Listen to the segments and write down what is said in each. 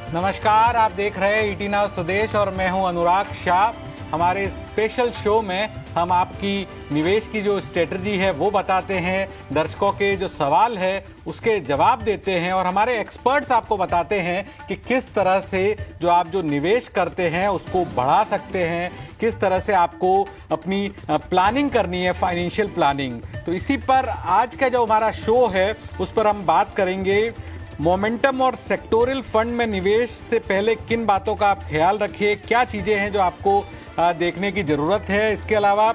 नमस्कार, आप देख रहे हैं ईटी नाउ स्वदेश और मैं हूं अनुराग शाह। हमारे स्पेशल शो में हम आपकी निवेश की जो स्ट्रेटजी है वो बताते हैं, दर्शकों के जो सवाल है उसके जवाब देते हैं और हमारे एक्सपर्ट्स आपको बताते हैं कि किस तरह से जो निवेश करते हैं उसको बढ़ा सकते हैं, किस तरह से आपको अपनी प्लानिंग करनी है, फाइनेंशियल प्लानिंग। तो इसी पर आज का जो हमारा शो है उस पर हम बात करेंगे। मोमेंटम और सेक्टोरल फंड में निवेश से पहले किन बातों का आप ख्याल रखिए, क्या चीज़ें हैं जो आपको देखने की ज़रूरत है। इसके अलावा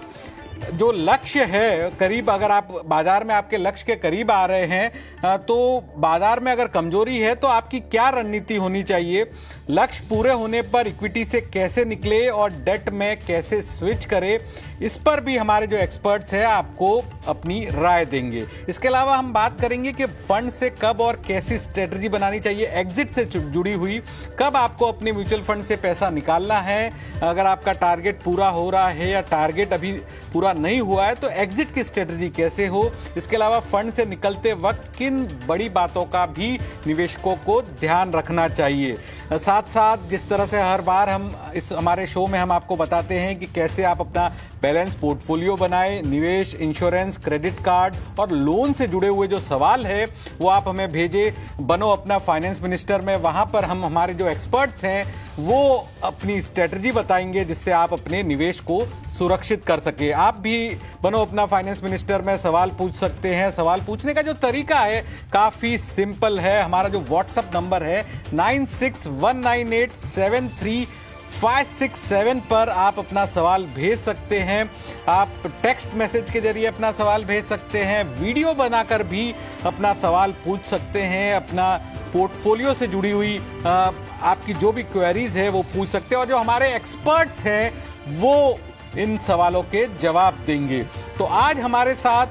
जो लक्ष्य है करीब, अगर आप बाजार में आपके लक्ष्य के करीब आ रहे हैं तो बाजार में अगर कमजोरी है तो आपकी क्या रणनीति होनी चाहिए। लक्ष्य पूरे होने पर इक्विटी से कैसे निकले और डेट में कैसे स्विच करें, इस पर भी हमारे जो एक्सपर्ट्स हैं आपको अपनी राय देंगे। इसके अलावा हम बात करेंगे कि फंड से कब और कैसी स्ट्रेटजी बनानी चाहिए, एग्जिट से जुड़ी हुई, कब आपको अपने म्यूचुअल फंड से पैसा निकालना है, अगर आपका टारगेट पूरा हो रहा है या टारगेट अभी पूरा नहीं हुआ है तो एग्जिट की स्ट्रेटजी कैसे हो। इसके अलावा फंड से निकलते वक्त किन बड़ी बातों का भी निवेशकों को ध्यान रखना चाहिए। साथ साथ जिस तरह से हर बार हम इस हमारे शो में हम आपको बताते हैं कि कैसे आप अपना बैलेंस पोर्टफोलियो बनाएं, निवेश, इंश्योरेंस, क्रेडिट कार्ड और लोन से जुड़े हुए जो सवाल है वो आप हमें भेजें बनो अपना फाइनेंस मिनिस्टर में। वहां पर हम हमारे जो एक्सपर्ट्स हैं वो अपनी स्ट्रेटजी बताएंगे जिससे आप अपने निवेश को सुरक्षित कर सके। आप भी बनो अपना फाइनेंस मिनिस्टर में सवाल पूछ सकते हैं। सवाल पूछने का जो तरीका है काफ़ी सिंपल है। हमारा जो व्हाट्सएप नंबर है 9619873567 पर आप अपना सवाल भेज सकते हैं। आप टेक्स्ट मैसेज के जरिए अपना सवाल भेज सकते हैं, वीडियो बनाकर भी अपना सवाल पूछ सकते हैं, अपना पोर्टफोलियो से जुड़ी हुई आपकी जो भी क्वेरीज है वो पूछ सकते हैं और जो हमारे एक्सपर्ट्स हैं वो इन सवालों के जवाब देंगे। तो आज हमारे साथ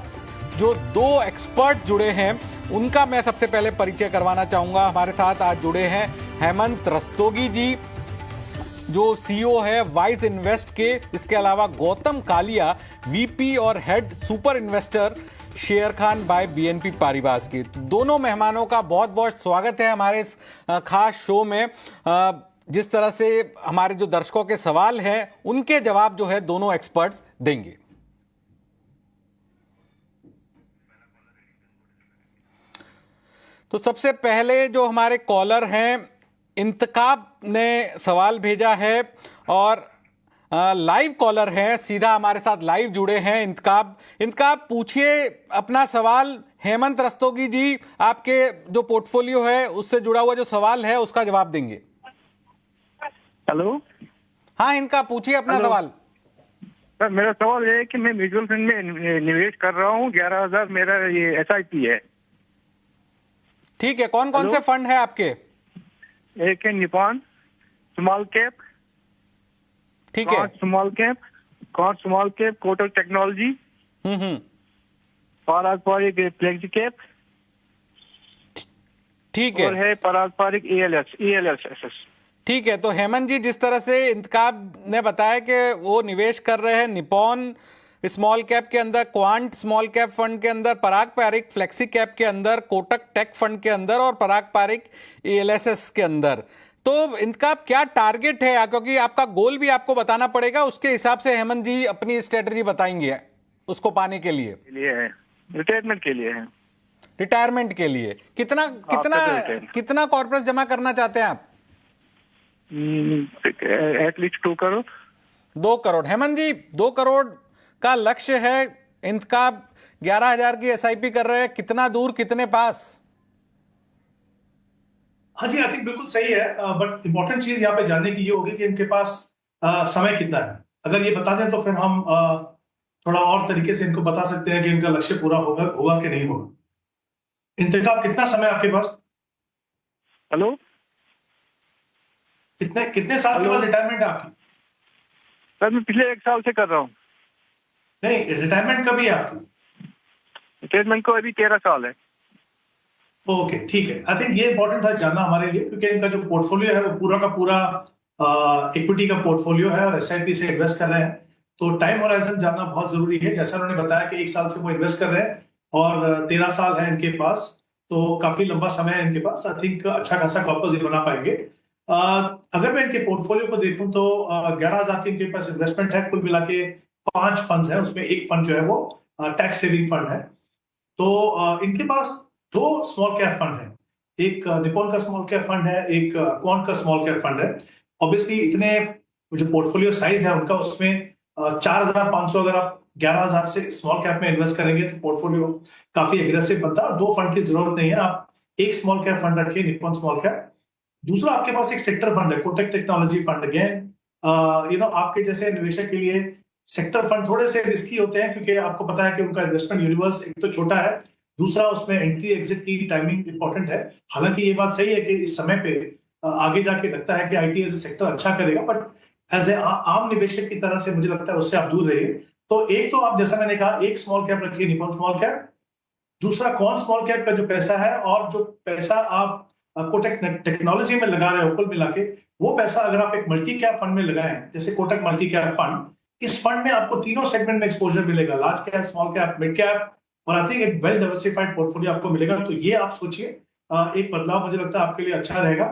जो दो एक्सपर्ट जुड़े हैं उनका मैं सबसे पहले परिचय करवाना चाहूंगा। हमारे साथ आज जुड़े हैं हेमंत रस्तोगी जी जो सीईओ है वाइज इन्वेस्ट के। इसके अलावा गौतम कालिया वीपी और head super investor Sharekhan by BNP Paribas के। तो दोनों मेहमानों का बहुत बहुत स्वागत है हमारे इस खास शो में। जिस तरह से हमारे जो दर्शकों के सवाल हैं उनके जवाब जो है दोनों एक्सपर्ट्स देंगे। तो सबसे पहले जो हमारे कॉलर हैं इंतकाब ने सवाल भेजा है और लाइव कॉलर है, सीधा हमारे साथ लाइव जुड़े हैं। इंतकाब पूछिए अपना सवाल। हेमंत रस्तोगी जी आपके जो पोर्टफोलियो है उससे जुड़ा हुआ जो सवाल है उसका जवाब देंगे। हेलो, हाँ इनका पूछिए अपना सवाल। सर मेरा सवाल ये है कि मैं म्यूचुअल फंड में निवेश कर रहा हूँ, 11,000 मेरा ये एसआईपी है। ठीक है, कौन कौन से फंड है आपके? एक है निपॉन स्मॉल कैप, ठीक है, स्मॉल कैप कोटक टेक्नोलॉजी, पारस्परिक फ्लेक्सी कैप, ठीक है, और है पारस्परिक ELS। ठीक है। तो हेमंत जी जिस तरह से इंतकाब ने बताया कि वो निवेश कर रहे हैं निपॉन स्मॉल कैप के अंदर, क्वांट स्मॉल कैप फंड के अंदर, पराग पारिक फ्लेक्सी कैप के अंदर, कोटक टेक फंड के अंदर और पराग पारिक ELSS के अंदर, तो इनका क्या टारगेट है? क्योंकि आपका गोल भी आपको बताना पड़ेगा, उसके हिसाब से हेमंत जी अपनी स्ट्रेटजी बताएंगे उसको पाने के लिए। रिटायरमेंट के लिए है। रिटायरमेंट के लिए कितना कितना कितना कॉर्पोरेट जमा करना चाहते हैं आप? एटलीस्ट 2 करोड़। 2 करोड़। हेमंत जी 2 करोड़ का लक्ष्य है। इनका 11,000 की एसआईपी कर रहे हैं, कितना दूर कितने पास? हाँ जी, आई थिंक बिल्कुल सही है, बट इंपॉर्टेंट चीज यहाँ पे जानने की ये होगी कि इनके पास समय कितना है। अगर ये बता दें तो फिर हम थोड़ा और तरीके से इनको बता सकते हैं कि इनका लक्ष्य पूरा होगा कि नहीं होगा। इंतकाब कितना समय आपके पास? हेलो, कितने साल के बाद रिटायरमेंट है आपकी? सर मैं पिछले 1 साल से कर रहा हूँ। नहीं, रिटायरमेंट कभी है आपकी? रिटायरमेंट को अभी 13 साल है। ओके, ठीक है। आई थिंक ये इंपॉर्टेंट था जानना हमारे लिए, क्योंकि इनका जो पोर्टफोलियो है वो पूरा का पूरा इक्विटी का पोर्टफोलियो है और एसआईपी से इन्वेस्ट कर रहे हैं, तो टाइम होराइजन जानना बहुत जरूरी है। जैसा उन्होंने बताया कि 1 साल से वो इन्वेस्ट कर रहे हैं और 13 साल है इनके पास, तो काफी लंबा समय है इनके पास। आई थिंक अच्छा खासा कॉर्पस ये बना पाएंगे। अगर मैं इनके पोर्टफोलियो को देखूं तो 11,000 के इनके पास इन्वेस्टमेंट है, कुल मिला के 5 फंड्स हैं, उसमें एक फंड जो है वो टैक्स सेविंग फंड है। तो इनके पास 2 स्मॉल कैप फंड है, एक निप्पॉन का स्मॉल कैप फंड है, एक क्वांट का स्मॉल कैप फंड है। ऑब्वियसली इतने जो पोर्टफोलियो साइज है उनका, उसमें 4,500 अगर आप 11,000 से स्मॉल कैप में इन्वेस्ट करेंगे तो पोर्टफोलियो काफी एग्रेसिव बनता है, और 2 फंड की जरूरत नहीं है। आप एक स्मॉल कैप फंड रखिए, निप्पॉन स्मॉल कैप। दूसरा आपके पास एक सेक्टर फंड है, कोटक टेक्नोलॉजी फंड। अगेन आपके जैसे निवेशक के लिए सेक्टर फंड थोड़े से रिस्की होते हैं, क्योंकि आपको पता है कि उनका इन्वेस्टमेंट यूनिवर्स एक तो छोटा है, दूसरा उसमें एंट्री एग्जिट की टाइमिंग इंपॉर्टेंट है। हालांकि ये बात सही है कि इस समय पे आगे जाके लगता है कि आईटी एज सेक्टर अच्छा करेगा, बट एज ए आम निवेशक की तरह से मुझे लगता है उससे आप दूर रहिए। तो एक तो आप, जैसा मैंने कहा, एक स्मॉल कैप रखिए, निप्पॉन स्मॉल कैप। दूसरा कौन स्मॉल कैप का जो पैसा है, और जो पैसा आप कोटक टेक्नोलॉजी में लगा रहे हो कुल मिला के, वो पैसा अगर आप एक मल्टी कैप फंड में लगाए हैं, जैसे कोटक मल्टी कैप फंड, इस फंड में आपको तीनों सेगमेंट में एक्सपोजर मिलेगा, large cap, small cap, mid cap, और आई थिंक एक वेल डाइवर्सिफाइड पोर्टफोलियो आपको मिलेगा। तो ये आप सोचिए, एक बदलाव मुझे लगता है आपके लिए अच्छा रहेगा।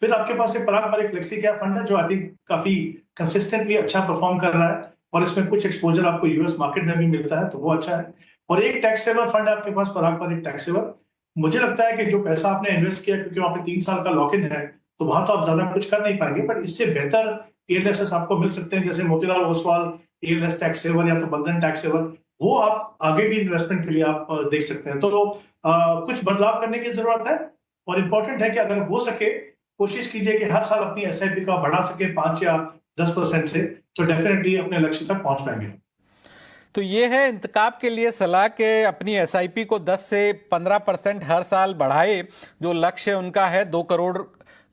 फिर आपके पास एक पारंपरिक फ्लेक्सी कैप फंड है, जो आई थिंक काफी कंसिस्टेंटली अच्छा परफॉर्म कर रहा है, और इसमें कुछ एक्सपोजर आपको यूएस मार्केट में भी मिलता है, तो वो अच्छा है। और एक टैक्स सेवर फंड है आपके पास, पारंपरिक टैक्स सेवर। मुझे लगता है कि जो पैसा आपने इन्वेस्ट किया, क्योंकि वहां पे 3 साल का लॉक इन है, तो वहां तो आप ज्यादा कुछ कर नहीं पाएंगे, बट इससे बेहतर एएलएसएस आपको मिल सकते हैं, जैसे Motilal Oswal ELSS tax saver या तो बंधन टैक्स सेवर। वो आप आगे भी इन्वेस्टमेंट के लिए आप देख सकते हैं। तो कुछ बदलाव करने की जरूरत है, और इंपॉर्टेंट है कि अगर हो सके कोशिश कीजिए कि हर साल अपनी एसआईपी का बढ़ा सके 5 या 10% से, तो डेफिनेटली अपने लक्ष्य तक पहुंच पाएंगे। तो ये है इंतखाब के लिए सलाह के अपनी एसआईपी को 10 से 15% हर साल बढ़ाए। जो लक्ष्य उनका है 2 करोड़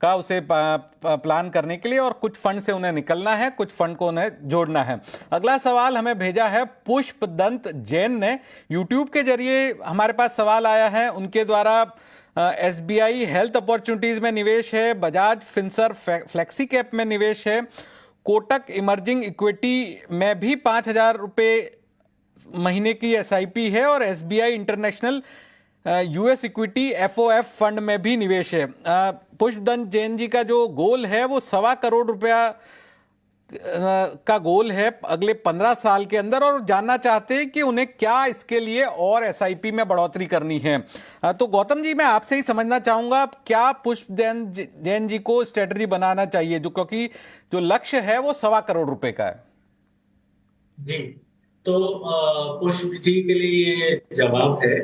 का, उसे प्लान करने के लिए, और कुछ फंड से उन्हें निकलना है, कुछ फंड को उन्हें जोड़ना है। अगला सवाल हमें भेजा है पुष्पदंत जैन ने यूट्यूब के जरिए। हमारे पास सवाल आया है उनके द्वारा। एसबीआई हेल्थ अपॉर्चुनिटीज में निवेश है, बजाज फिनसर्व फ्लेक्सी कैप में निवेश है, कोटक इमर्जिंग इक्विटी में भी 5,000 रुपये महीने की एसआईपी है, और SBI international US equity FOF fund में भी निवेश है। पुष्पदंत जैन जी का जो गोल है वो 1.25 करोड़ रुपया का गोल है अगले 15 साल के अंदर, और जानना चाहते हैं कि उन्हें क्या इसके लिए और एसआईपी में बढ़ोतरी करनी है। तो गौतम जी, मैं आपसे ही समझना चाहूंगा, क्या पुष्पदंत जैन जी को स्ट्रेटजी बनाना चाहिए, जो क्योंकि जो लक्ष्य है वो 1.25 करोड़ रुपए का है? जी, तो पुष्प जी के लिए ये जवाब है।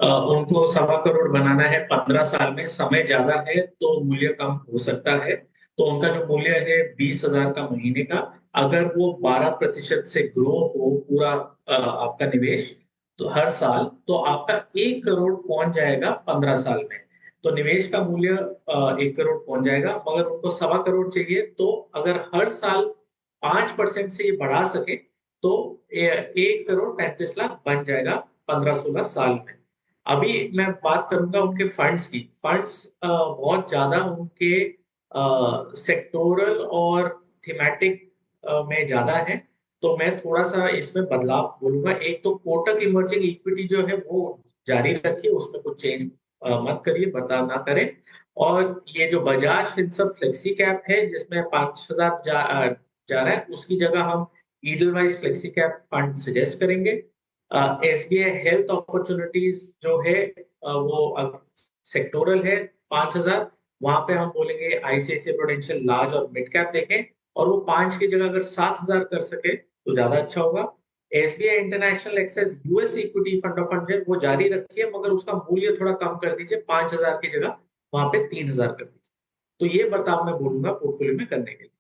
उनको 1.25 करोड़ बनाना है 15 साल में। समय ज्यादा है तो मूल्य कम हो सकता है। तो उनका जो मूल्य है 20,000 का महीने का, अगर वो 12% से ग्रो हो पूरा आपका निवेश तो हर साल, तो आपका 1 करोड़ पहुंच जाएगा 15 साल में। तो निवेश का मूल्य 1 करोड़ पहुंच जाएगा, मगर उनको 1.25 करोड़ चाहिए। तो अगर हर साल 5% से ये बढ़ा सके तो 1 करोड़ 35 लाख बन जाएगा 15-16 साल में। अभी मैं बात करूंगा उनके फंड्स की। फंड्स बहुत ज्यादा उनके सेक्टोरल और थीमेटिक में ज्यादा है, तो मैं थोड़ा सा इसमें बदलाव बोलूंगा। एक तो कोटक इमर्जिंग इक्विटी जो है वो जारी रखिए, उसमें कुछ चेंज मत करिए, बता ना करें। और ये जो बजाज फिनसर्व फ्लेक्सी कैप है जिसमें 5,000 जा रहा है, उसकी जगह हम Edelweiss flexi cap fund suggest करेंगे। एसबीआई हेल्थ अपॉर्चुनिटीज जो है वो सेक्टोरल है 5,000, वहां पे हम बोलेंगे आईसीआईसीआई प्रूडेंशियल लार्ज और मिड कैप देखें, और वो 5 की जगह अगर 7,000 कर सके तो ज्यादा अच्छा होगा। SBI international access US equity fund of fund है वो जारी रखिए, मगर उसका मूल्य थोड़ा कम कर दीजिए, 5,000 की जगह वहां पे 3,000 कर दीजिए। तो ये बर्ताव मैं बोलूंगा पोर्टफोलियो में करने के लिए।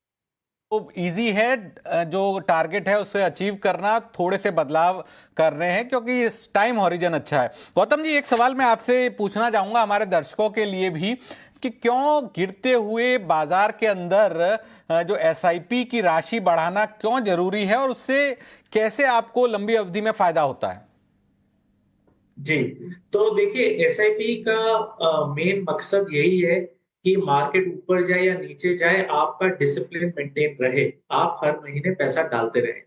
तो इजी है, जो टारगेट है उसे अचीव करना, थोड़े से बदलाव कर रहे हैं क्योंकि इस टाइम हॉरिजन अच्छा है। गौतम जी, एक सवाल मैं आपसे पूछना चाहूंगा हमारे दर्शकों के लिए भी, कि क्यों गिरते हुए बाजार के अंदर जो एसआईपी की राशि बढ़ाना क्यों जरूरी है, और उससे कैसे आपको लंबी अवधि में फायदा होता है? जी, तो देखिए एसआईपी का मेन मकसद यही है कि मार्केट ऊपर जाए या नीचे जाए, आपका डिसिप्लिन मेंटेन रहे, आप हर महीने पैसा डालते रहे।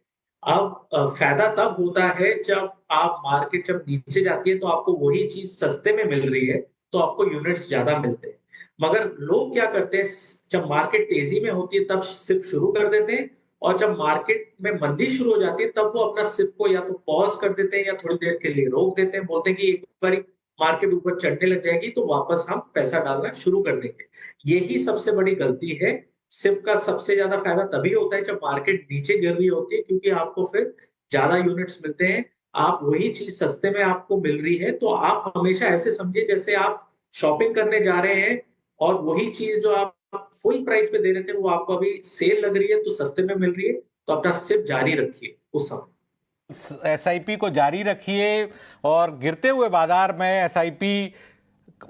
अब फायदा तब होता है जब आप मार्केट जब नीचे जाती है तो आपको वही चीज सस्ते में मिल रही है, तो आपको यूनिट्स ज्यादा मिलते हैं। मगर लोग क्या करते हैं, जब मार्केट तेजी में होती है तब सिप शुरू कर देते हैं, और जब मार्केट में मंदी शुरू हो जाती है तब वो अपना सिप को या तो पॉज कर देते हैं या थोड़ी देर के लिए रोक देते हैं, बोलते हैं कि एक बार मार्केट ऊपर चढ़ने लग जाएगी तो वापस हम पैसा डालना शुरू कर देंगे। यही सबसे बड़ी गलती है। सिप का सबसे ज्यादा फायदा तभी होता है जब मार्केट नीचे गिर रही होती है, क्योंकि आपको फिर ज्यादा यूनिट्स मिलते हैं, आप वही चीज सस्ते में आपको मिल रही है। तो आप हमेशा ऐसे समझिए जैसे आप शॉपिंग करने जा रहे हैं और वही चीज जो आप फुल प्राइस पे दे रहे थे वो आपको अभी सेल लग रही है तो सस्ते में मिल रही है, तो अपना सिप जारी रखिए उस समय। एसआईपी को जारी रखिए और गिरते हुए बाजार में एसआईपी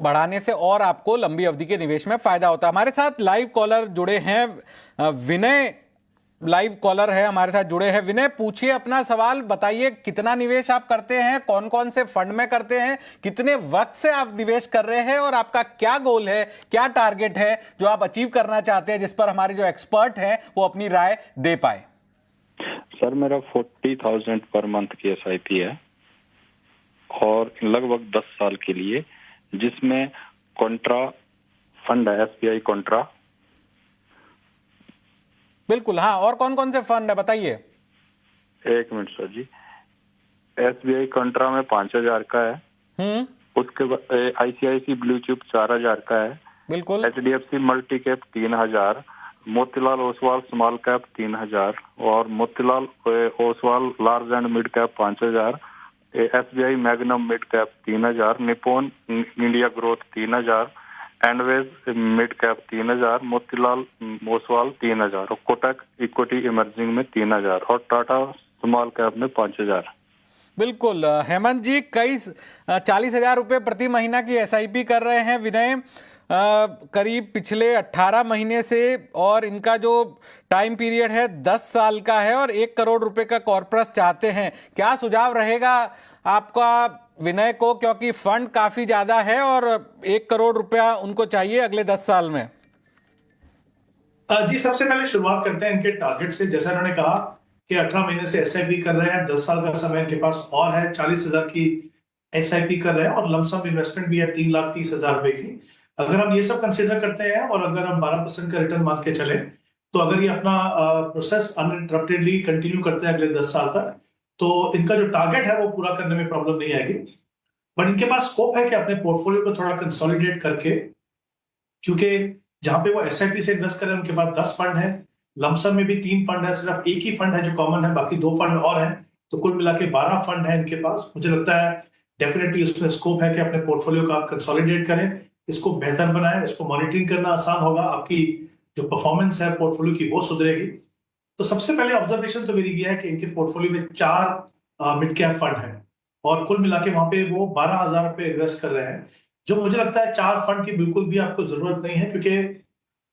बढ़ाने से और आपको लंबी अवधि के निवेश में फायदा होता है। हमारे साथ लाइव कॉलर जुड़े हैं, विनय लाइव कॉलर है हमारे साथ जुड़े हैं। विनय, पूछिए अपना सवाल, बताइए कितना निवेश आप करते हैं, कौन कौन से फंड में करते हैं, कितने वक्त से आप निवेश कर रहे हैं और आपका क्या गोल है, क्या टारगेट है जो आप अचीव करना चाहते हैं, जिस पर हमारे जो एक्सपर्ट हैं वो अपनी राय दे पाए। सर मेरा 40,000 पर मंथ की एसआईपी है और लगभग 10 साल के लिए, जिसमें कॉन्ट्रा फंड है, एसबीआई कॉन्ट्रा। बिल्कुल, हाँ, और कौन कौन से फंड है बताइए। एक मिनट सर जी, एसबीआई कॉन्ट्रा में 5,000 का है, उसके बाद आईसीआईसी ब्लू चिप 4,000 का है, बिल्कुल, HDFC multi cap 3,000, Motilal Oswal small cap 3,000 और Motilal Oswal large and mid cap 5,000, SBI Magnum mid cap 3,000, Nippon India growth 3,000, एंडवेज मिड कैप 3,000, मोतीलाल ओसवाल 3,000 और कोटक इक्विटी इमर्जिंग में 3,000 और टाटा स्मॉल कैप में 5,000। बिल्कुल हेमंत जी, कई 40,000 रुपए प्रति महीना की एसआईपी कर रहे हैं विनय, करीब पिछले 18 महीने से, और इनका जो टाइम पीरियड है 10 साल का है और 1 करोड़ रुपए का कॉर्पस चाहते हैं। क्या सुझाव रहेगा आपका विनय को, क्योंकि फंड काफी ज्यादा है और 1 करोड़ रुपया उनको चाहिए अगले 10 साल में? जी, सबसे पहले शुरुआत करते हैं इनके टारगेट से। जैसा उन्होंने कहा कि 18 महीने से एसआईपी कर रहे हैं, 10 साल का समय इनके पास और है, 40,000 की एसआईपी कर रहे हैं और लमसम इन्वेस्टमेंट भी है 3,30,000 रुपए की। अगर हम ये सब कंसिडर करते हैं और अगर हम 12% का रिटर्न मान के चले, तो अगर ये अपना प्रोसेस अनइंटरप्टेडली कंटिन्यू करते हैं अगले 10 साल तक, तो इनका जो टारगेट है वो पूरा करने में प्रॉब्लम नहीं आएगी। बट इनके पास स्कोप है कि अपने पोर्टफोलियो को थोड़ा कंसोलिडेट करके, क्योंकि जहां पे वो एसआईपी से इन्वेस्ट करें उनके पास 10 फंड है, लमसम में भी 3 फंड है, सिर्फ एक ही फंड है जो कॉमन है, बाकी 2 फंड और हैं, तो कुल मिला के 12 फंड है इनके पास। मुझे लगता है डेफिनेटली उसमें स्कोप है कि अपने पोर्टफोलियो का कंसोलिडेट करें, इसको बेहतर बनाएं, इसको मॉनिटरिंग करना आसान होगा, आपकी जो परफॉर्मेंस है पोर्टफोलियो की वो सुधरेगी। तो सबसे पहले ऑब्जर्वेशन तो मेरी ये है कि इनके पोर्टफोलियो में 4 मिड कैप फंड है और कुल मिला के वहां पे वो 12,000 रुपए इन्वेस्ट कर रहे हैं, जो मुझे लगता है 4 फंड की बिल्कुल भी आपको जरूरत नहीं है। क्योंकि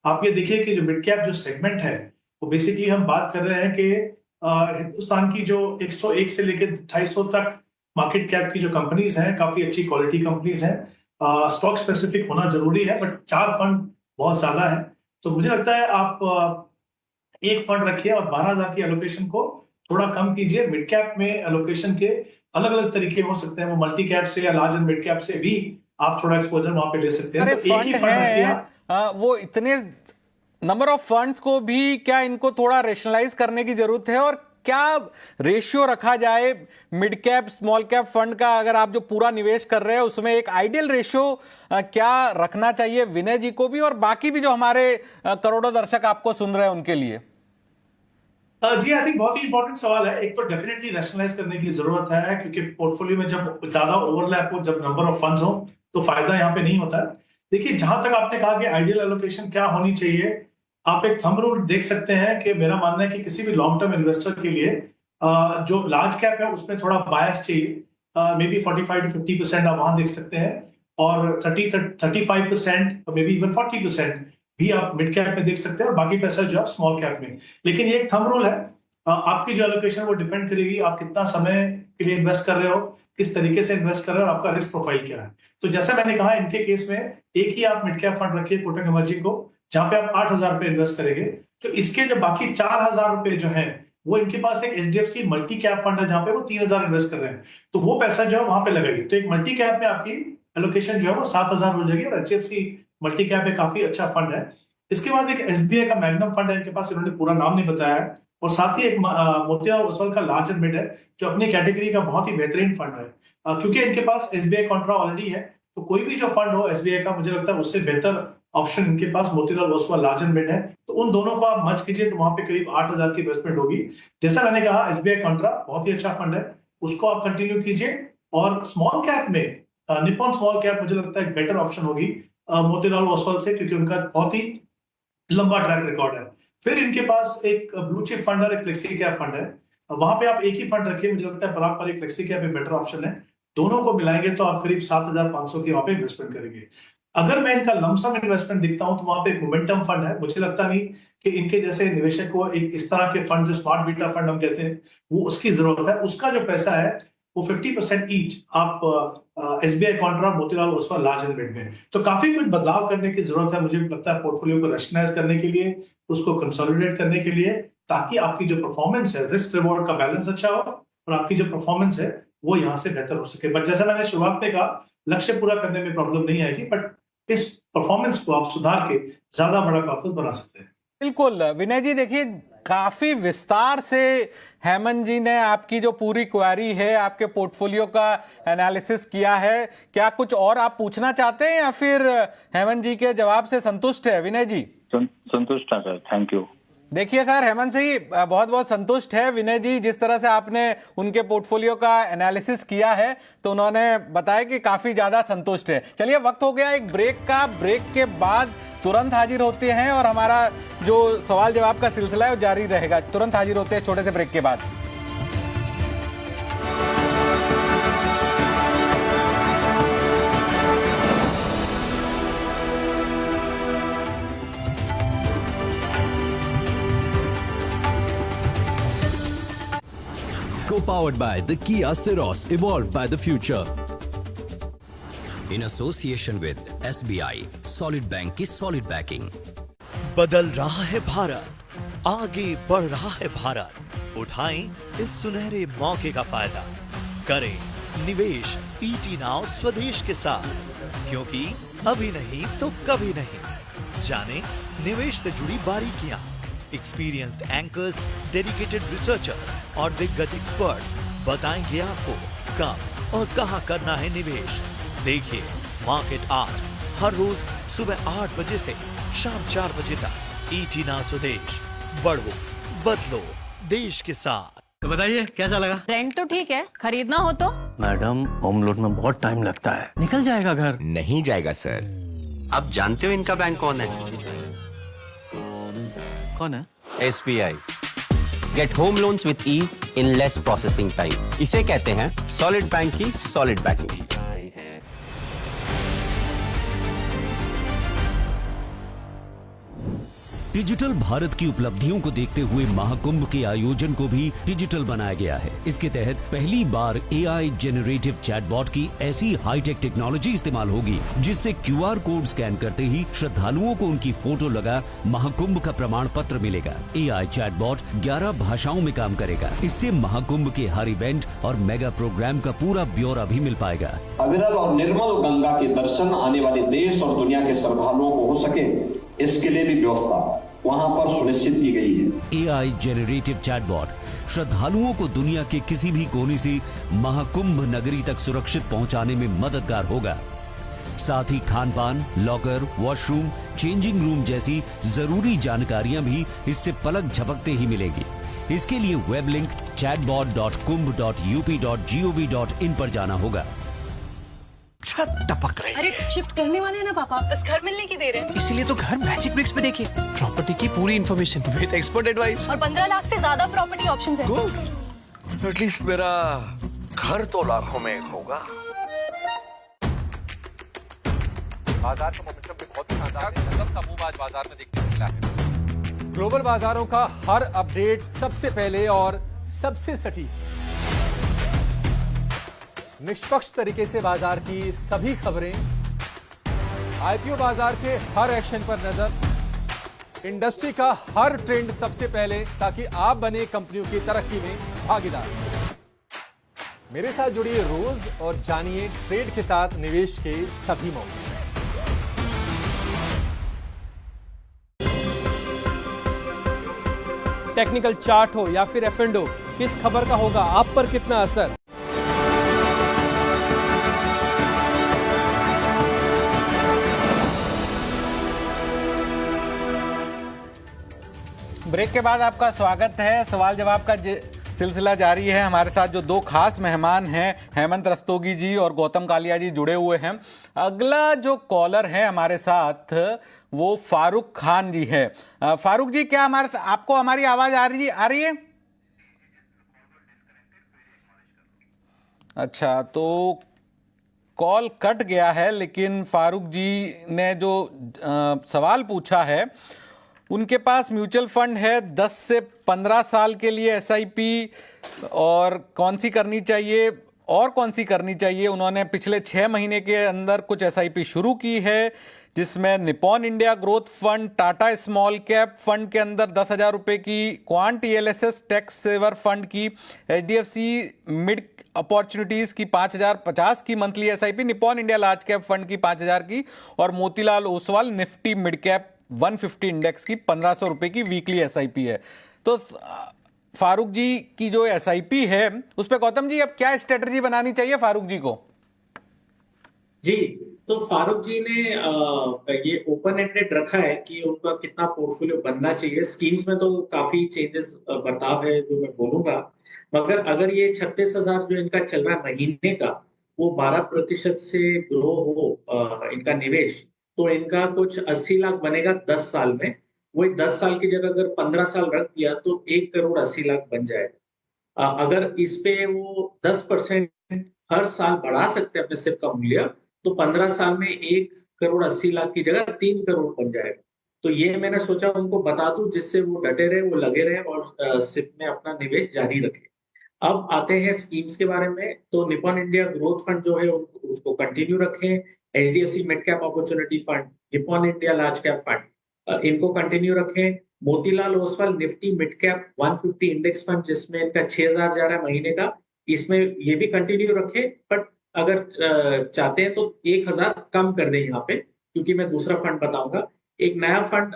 आप ये देखिए कि जो मिड कैप जो सेगमेंट है वो बेसिकली हम बात कर रहे हैं कि हिंदुस्तान की जो 101 से लेकर 250 तक मार्केट कैप की जो कंपनीज हैं, काफी अच्छी क्वालिटी कंपनीज हैं, स्टॉक स्पेसिफिक होना जरूरी है, बट 4 फंड बहुत ज्यादा है। तो मुझे लगता है आप एक फंड रखिए और 12,000 की एलोकेशन को थोड़ा कम कीजिए। मिड कैप में एलोकेशन के अलग अलग तरीके हो सकते हैं, वो मल्टी कैप से या लार्ज एंड मिड कैप से भी आप थोड़ा एक्सपोजर वहां पे ले सकते हैं। अरे तो एक ही फंड रखिए आप। वो इतने नंबर ऑफ फंड्स को भी क्या इनको थोड़ा रेशनलाइज करने की जरूरत है, और क्या रेशियो रखा जाए mid cap small cap fund का? अगर आप जो पूरा निवेश कर रहे हैं उसमें एक आइडियल रेशियो क्या रखना चाहिए विनय जी को भी और बाकी भी जो हमारे करोड़ों दर्शक आपको सुन रहे हैं उनके लिए? जी, आई थिंक बहुत ही इंपॉर्टेंट सवाल है। एक तो डेफिनेटली रैशनलाइज करने की जरूरत है, क्योंकि पोर्टफोलियो में जब ज्यादा ओवरलैप हो, जब नंबर ऑफ फंड्स हो, तो फायदा यहाँ पे नहीं होता है। देखिए, जहां तक आपने कहा कि आइडियल एलोकेशन क्या होनी चाहिए, आप एक थंब रूल देख सकते हैं कि मेरा मानना है कि किसी भी लॉन्ग टर्म इन्वेस्टर के लिए जो लार्ज कैप है उसमें थोड़ा बायस चाहिए, मे बी 45 to 50% आप वहां देख सकते हैं, और 35% मे बी इवन 40% भी आप मिड कैप में देख सकते हैं, और बाकी पैसा जो है स्मॉल कैप में। लेकिन ये एक थंब रूल है, आपकी जो एलोकेशन वो डिपेंड करेगी आप कितना समय के लिए इन्वेस्ट कर रहे हो, किस तरीके से इन्वेस्ट कर रहे हो और आपका रिस्क प्रोफाइल क्या है। तो जैसा मैंने कहा, इनके केस में एक ही आप मिड कैप फंड रखिए, कोटक इमर्जिंग को, जहां पे आप 8,000 रुपए इन्वेस्ट करेंगे। तो इसके जो बाकी 4,000 रुपए जो है वो इनके पास एक एचडीएफसी मल्टी कैप फंड है जहां पे वो 3,000 इन्वेस्ट कर रहे हैं, तो वो पैसा जो है वहां पे लगेगी। तो एक मल्टी कैप में आपकी एलोकेशन जो है वो 7,000 हो जाएगी और एचडीएफसी मल्टी कैप है, काफी अच्छा फंड है। इसके बाद एक एसबीआई का मैग्नम फंड है इनके पास, इन्होंने पूरा नाम नहीं बताया है। और साथ ही एक मोतिलाल ओसवाल का लार्ज एंड मिड है, जो अपनी कैटेगरी का बहुत ही बेहतरीन फंड है। क्योंकि इनके पास एसबीआई कॉन्ट्रा ऑलरेडी है, तो कोई भी जो फंड हो एसबीआई का, मुझे लगता है उससे बेहतर ऑप्शन इनके पास Motilal Oswal large and mid है। तो उन दोनों को आप मर्ज कीजिए तो वहां पे करीब 8,000 की इन्वेस्टमेंट होगी। जैसा मैंने कहा, एसबीआई कॉन्ट्रा बहुत ही अच्छा फंड है, उसको आप कंटिन्यू कीजिए। और स्मॉल कैप में निप्पॉन स्मॉल कैप मुझे लगता है एक बेटर ऑप्शन होगी मोतीलाल ओसवाल से, क्योंकि उनका बहुत ही लंबा ट्रैक रिकॉर्ड है। फिर इनके पास एक ब्लू चिप फंड और एक फ्लेक्सी कैप फंड है, वहां पे आप एक ही फंड रखिए, मुझे लगता है पारंपरिक फ्लेक्सी कैप एक बेटर ऑप्शन है। दोनों को मिलाएंगे तो आप करीब 7,500 की वहां पे इन्वेस्टमेंट करेंगे। अगर मैं इनका लमसम इन्वेस्टमेंट दिखता हूं तो वहां पे एक मोमेंटम फंड है। मुझे लगता नहीं कि इनके जैसे निवेशक को एक इस तरह के फंड, जो स्मार्ट बीटा फंड हम कहते हैं, वो उसकी जरूरत है। उसका जो पैसा है वो 50% ईच आप SBI Contra, Motilal Oswal large and mid में। तो काफी कुछ बदलाव करने की जरूरत है, मुझे लगता है पोर्टफोलियो को रेशनलाइज करने के लिए, उसको कंसोलिडेट करने के लिए, ताकि आपकी जो परफॉर्मेंस है, रिस्क रिवॉर्ड का बैलेंस अच्छा हो और आपकी जो परफॉर्मेंस है वो यहाँ से बेहतर हो सके। बट जैसा मैंने शुरुआत में कहा, लक्ष्य पूरा करने में प्रॉब्लम नहीं आएगी, बट इस परफॉर्मेंस को आप सुधार के ज्यादा बड़ा कॉर्पस बना सकते हैं। बिल्कुल विनय जी, देखिए काफी विस्तार से हेमंत जी ने आपकी जो पूरी क्वेरी है, आपके पोर्टफोलियो का एनालिसिस किया है। क्या कुछ और आप पूछना चाहते हैं या फिर हेमंत जी के जवाब से संतुष्ट है विनय जी? संतुष्ट है सर, थैंक यू। देखिए सर, हेमंत जी बहुत बहुत संतुष्ट है विनय जी, जिस तरह से आपने उनके पोर्टफोलियो का एनालिसिस किया है, तो उन्होंने बताया कि काफी ज्यादा संतुष्ट है। चलिए, वक्त हो गया एक ब्रेक का। ब्रेक के बाद तुरंत हाजिर होते हैं और हमारा जो सवाल जवाब का सिलसिला है वो जारी रहेगा। तुरंत हाजिर होते हैं छोटे से ब्रेक के बाद। Co-powered by the Kia Ceros, evolved by the future. In association with SBI, Solid Bank की solid backing. बदल रहा है भारत, आगे बढ़ रहा है भारत। उठाएं इस सुनहरे मौके का फायदा, करें निवेश ईटी नाउ स्वदेश के साथ, क्योंकि अभी नहीं तो कभी नहीं। जाने निवेश से जुड़ी बारीकियां, एक्सपीरियंस्ड एंकर्स, डेडिकेटेड रिसर्चर्स और दिग्गज एक्सपर्ट्स बताएंगे आपको कब और कहां करना है निवेश। देखिए मार्केट आवर्स हर रोज सुबह 8 बजे से शाम 4 बजे तक। ईटी नाउ स्वदेश, बढ़ो बदलो देश के साथ। तो बताइए कैसा लगा? रेंट तो ठीक है, खरीदना हो तो? मैडम, होम लोन में बहुत टाइम लगता है, निकल जाएगा घर। नहीं जाएगा सर। आप जानते हो इनका बैंक कौन है? कौन है? SBI। Get home loans with ease in less processing time. इसे कहते हैं सॉलिड बैंक की सॉलिड बैंकिंग। डिजिटल भारत की उपलब्धियों को देखते हुए महाकुंभ के आयोजन को भी डिजिटल बनाया गया है। इसके तहत पहली बार AI जेनरेटिव चैटबॉट की ऐसी हाईटेक टेक्नोलॉजी इस्तेमाल होगी जिससे QR कोड स्कैन करते ही श्रद्धालुओं को उनकी फोटो लगा महाकुंभ का प्रमाण पत्र मिलेगा। AI चैटबॉट 11 भाषाओं में काम करेगा। इससे महाकुंभ के हर इवेंट और मेगा प्रोग्राम का पूरा ब्यौरा भी मिल पाएगा। अविरल और निर्मल गंगा के दर्शन आने वाले देश और दुनिया के श्रद्धालुओं को हो सके, इसके लिए भी व्यवस्था वहां पर सुनिश्चित की गई है। AI जेनरेटिव चैटबॉट श्रद्धालुओं को दुनिया के किसी भी कोने से महाकुंभ नगरी तक सुरक्षित पहुंचाने में मददगार होगा। साथ ही खान पान, लॉकर, वॉशरूम, चेंजिंग रूम जैसी जरूरी जानकारियां भी इससे पलक झपकते ही मिलेगी। इसके लिए वेब लिंक chatbot.kumbh.up.gov.in पर जाना होगा। छत टपक रही। अरे शिफ्ट करने वाले हैं ना पापा, बस घर मिलने की देर है। इसीलिए तो घर मैजिक ब्रिक्स पे देखिए, प्रॉपर्टी की पूरी इन्फॉर्मेशन विद एक्सपर्ट एडवाइस और 15 लाख से ज्यादा प्रॉपर्टी ऑप्शंस हैं। गुड, एटलीस्ट मेरा घर तो लाखों में होगा। बाजार का मोमेंटम भी बहुत शानदार है। आज बाजार में देखने को मिला है। ग्लोबल बाजारों का हर अपडेट सबसे पहले और सबसे सटीक, निष्पक्ष तरीके से बाजार की सभी खबरें, IPO बाजार के हर एक्शन पर नजर, इंडस्ट्री का हर ट्रेंड सबसे पहले, ताकि आप बने कंपनियों की तरक्की में भागीदार। मेरे साथ जुड़िए रोज और जानिए ट्रेड के साथ निवेश के सभी मौके। टेक्निकल चार्ट हो या फिर एफ&ओ, किस खबर का होगा आप पर कितना असर? ब्रेक के बाद आपका स्वागत है। सवाल जवाब का सिलसिला जारी है। हमारे साथ जो दो खास मेहमान हैं, हेमंत रस्तोगी जी और गौतम कालिया जी, जुड़े हुए हैं। अगला जो कॉलर है हमारे साथ वो फारूक खान जी है। फारूक जी, क्या आपको हमारी आवाज आ रही है? अच्छा, तो कॉल कट गया है, लेकिन फारूक जी ने जो सवाल पूछा है, उनके पास म्यूचुअल फंड है 10 से 15 साल के लिए एसआईपी, और कौन सी करनी चाहिए उन्होंने पिछले 6 महीने के अंदर कुछ एसआईपी शुरू की है, जिसमें Nippon India growth fund, Tata small cap fund के अंदर 10,000 रुपए की, quant ELSS tax saver fund की, एचडीएफसी मिड अपॉर्चुनिटीज की 5,050 की monthly SIP, Nippon India large cap fund की 5,000 की, और Motilal Oswal Nifty mid cap 150 index की 1,500 रुपए की वीकली एसआईपी है। तो फारूक जी की जो एसआईपी है उस पे गौतम जी अब क्या स्ट्रेटजी बनानी चाहिए फारूक जी को? जी, तो फारूक जी ने ये ओपन एंडेड रखा है कि उनका कितना पोर्टफोलियो बनना चाहिए। स्कीम्स में तो काफी चेंजेस बर्ताव है जो मैं बोलूंगा, मगर अगर ये 36,000 जो इनका चल रहा है महीने का, वो 12% से ग्रो हो इनका निवेश, तो इनका कुछ 80 लाख बनेगा 10 साल में। वही 10 साल की जगह अगर 15 साल रख दिया तो 1 करोड़ 80 लाख बन जाएगा। अगर इस पे वो 10% हर साल बढ़ा सकते हैं अपने सिप का मूल्य, तो 15 साल में 1 करोड़ 80 लाख की जगह 3 करोड़ बन जाएगा। तो ये मैंने सोचा उनको बता दूं, जिससे वो डटे रहे, वो लगे रहे और सिप में अपना निवेश जारी रखें। अब आते हैं स्कीम्स के बारे में। तो निपॉन इंडिया ग्रोथ फंड जो है उसको कंटिन्यू रखें, HDFC mid cap opportunity fund, Nippon India large cap fund, इनको कंटिन्यू रखें। Motilal Oswal Nifty mid cap 150 index fund, जिसमें इनका 6,000 जा रहा है महीने का, इसमें ये भी कंटिन्यू रखें। बट अगर चाहते हैं तो 1,000 कम कर दें यहाँ पे, क्योंकि मैं दूसरा फंड बताऊंगा। एक नया फंड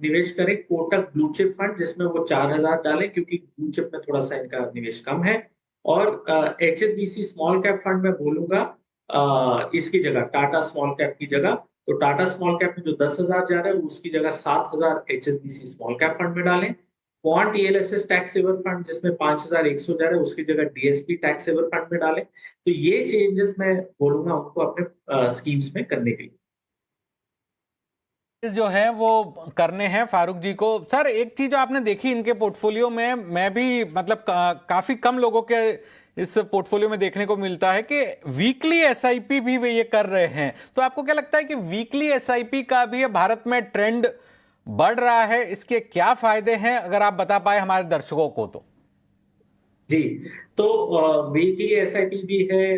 निवेश करें, कोटक ब्लू चिप फंड, जिसमें वो 4,000 डालें, क्योंकि ब्लू चिप में थोड़ा सा इनका निवेश कम है। और एचएसबीसी स्मॉल कैप फंड में बोलूंगा इसकी जगह टाटा स्मॉल कैप की जगह, तो टाटा स्मॉल कैप में जो 10,000 जा रहा है उसकी जगह 7,000 एचएसबीसी स्मॉल कैप फंड में डालें। Quant ELSS tax saver fund, जिसमें 5,100 जा रहा है, उसकी जगह डीएसपी टैक्स सेवर फंड में डालें। तो ये चेंजेस मैं बोलूंगा उनको अपने स्कीम्स में करने के लिए जो है वो करने हैं फारूक जी को। सर, एक चीज जो आपने देखी इनके पोर्टफोलियो में, मैं भी मतलब काफी कम लोगों के इस पोर्टफोलियो में देखने को मिलता है कि वीकली एसआईपी भी वे ये कर रहे हैं। तो आपको क्या लगता है कि वीकली एसआईपी का भी भारत में ट्रेंड बढ़ रहा है? इसके क्या फायदे हैं, अगर आप बता पाए हमारे दर्शकों को तो? जी, तो वीकली एसआईपी भी है,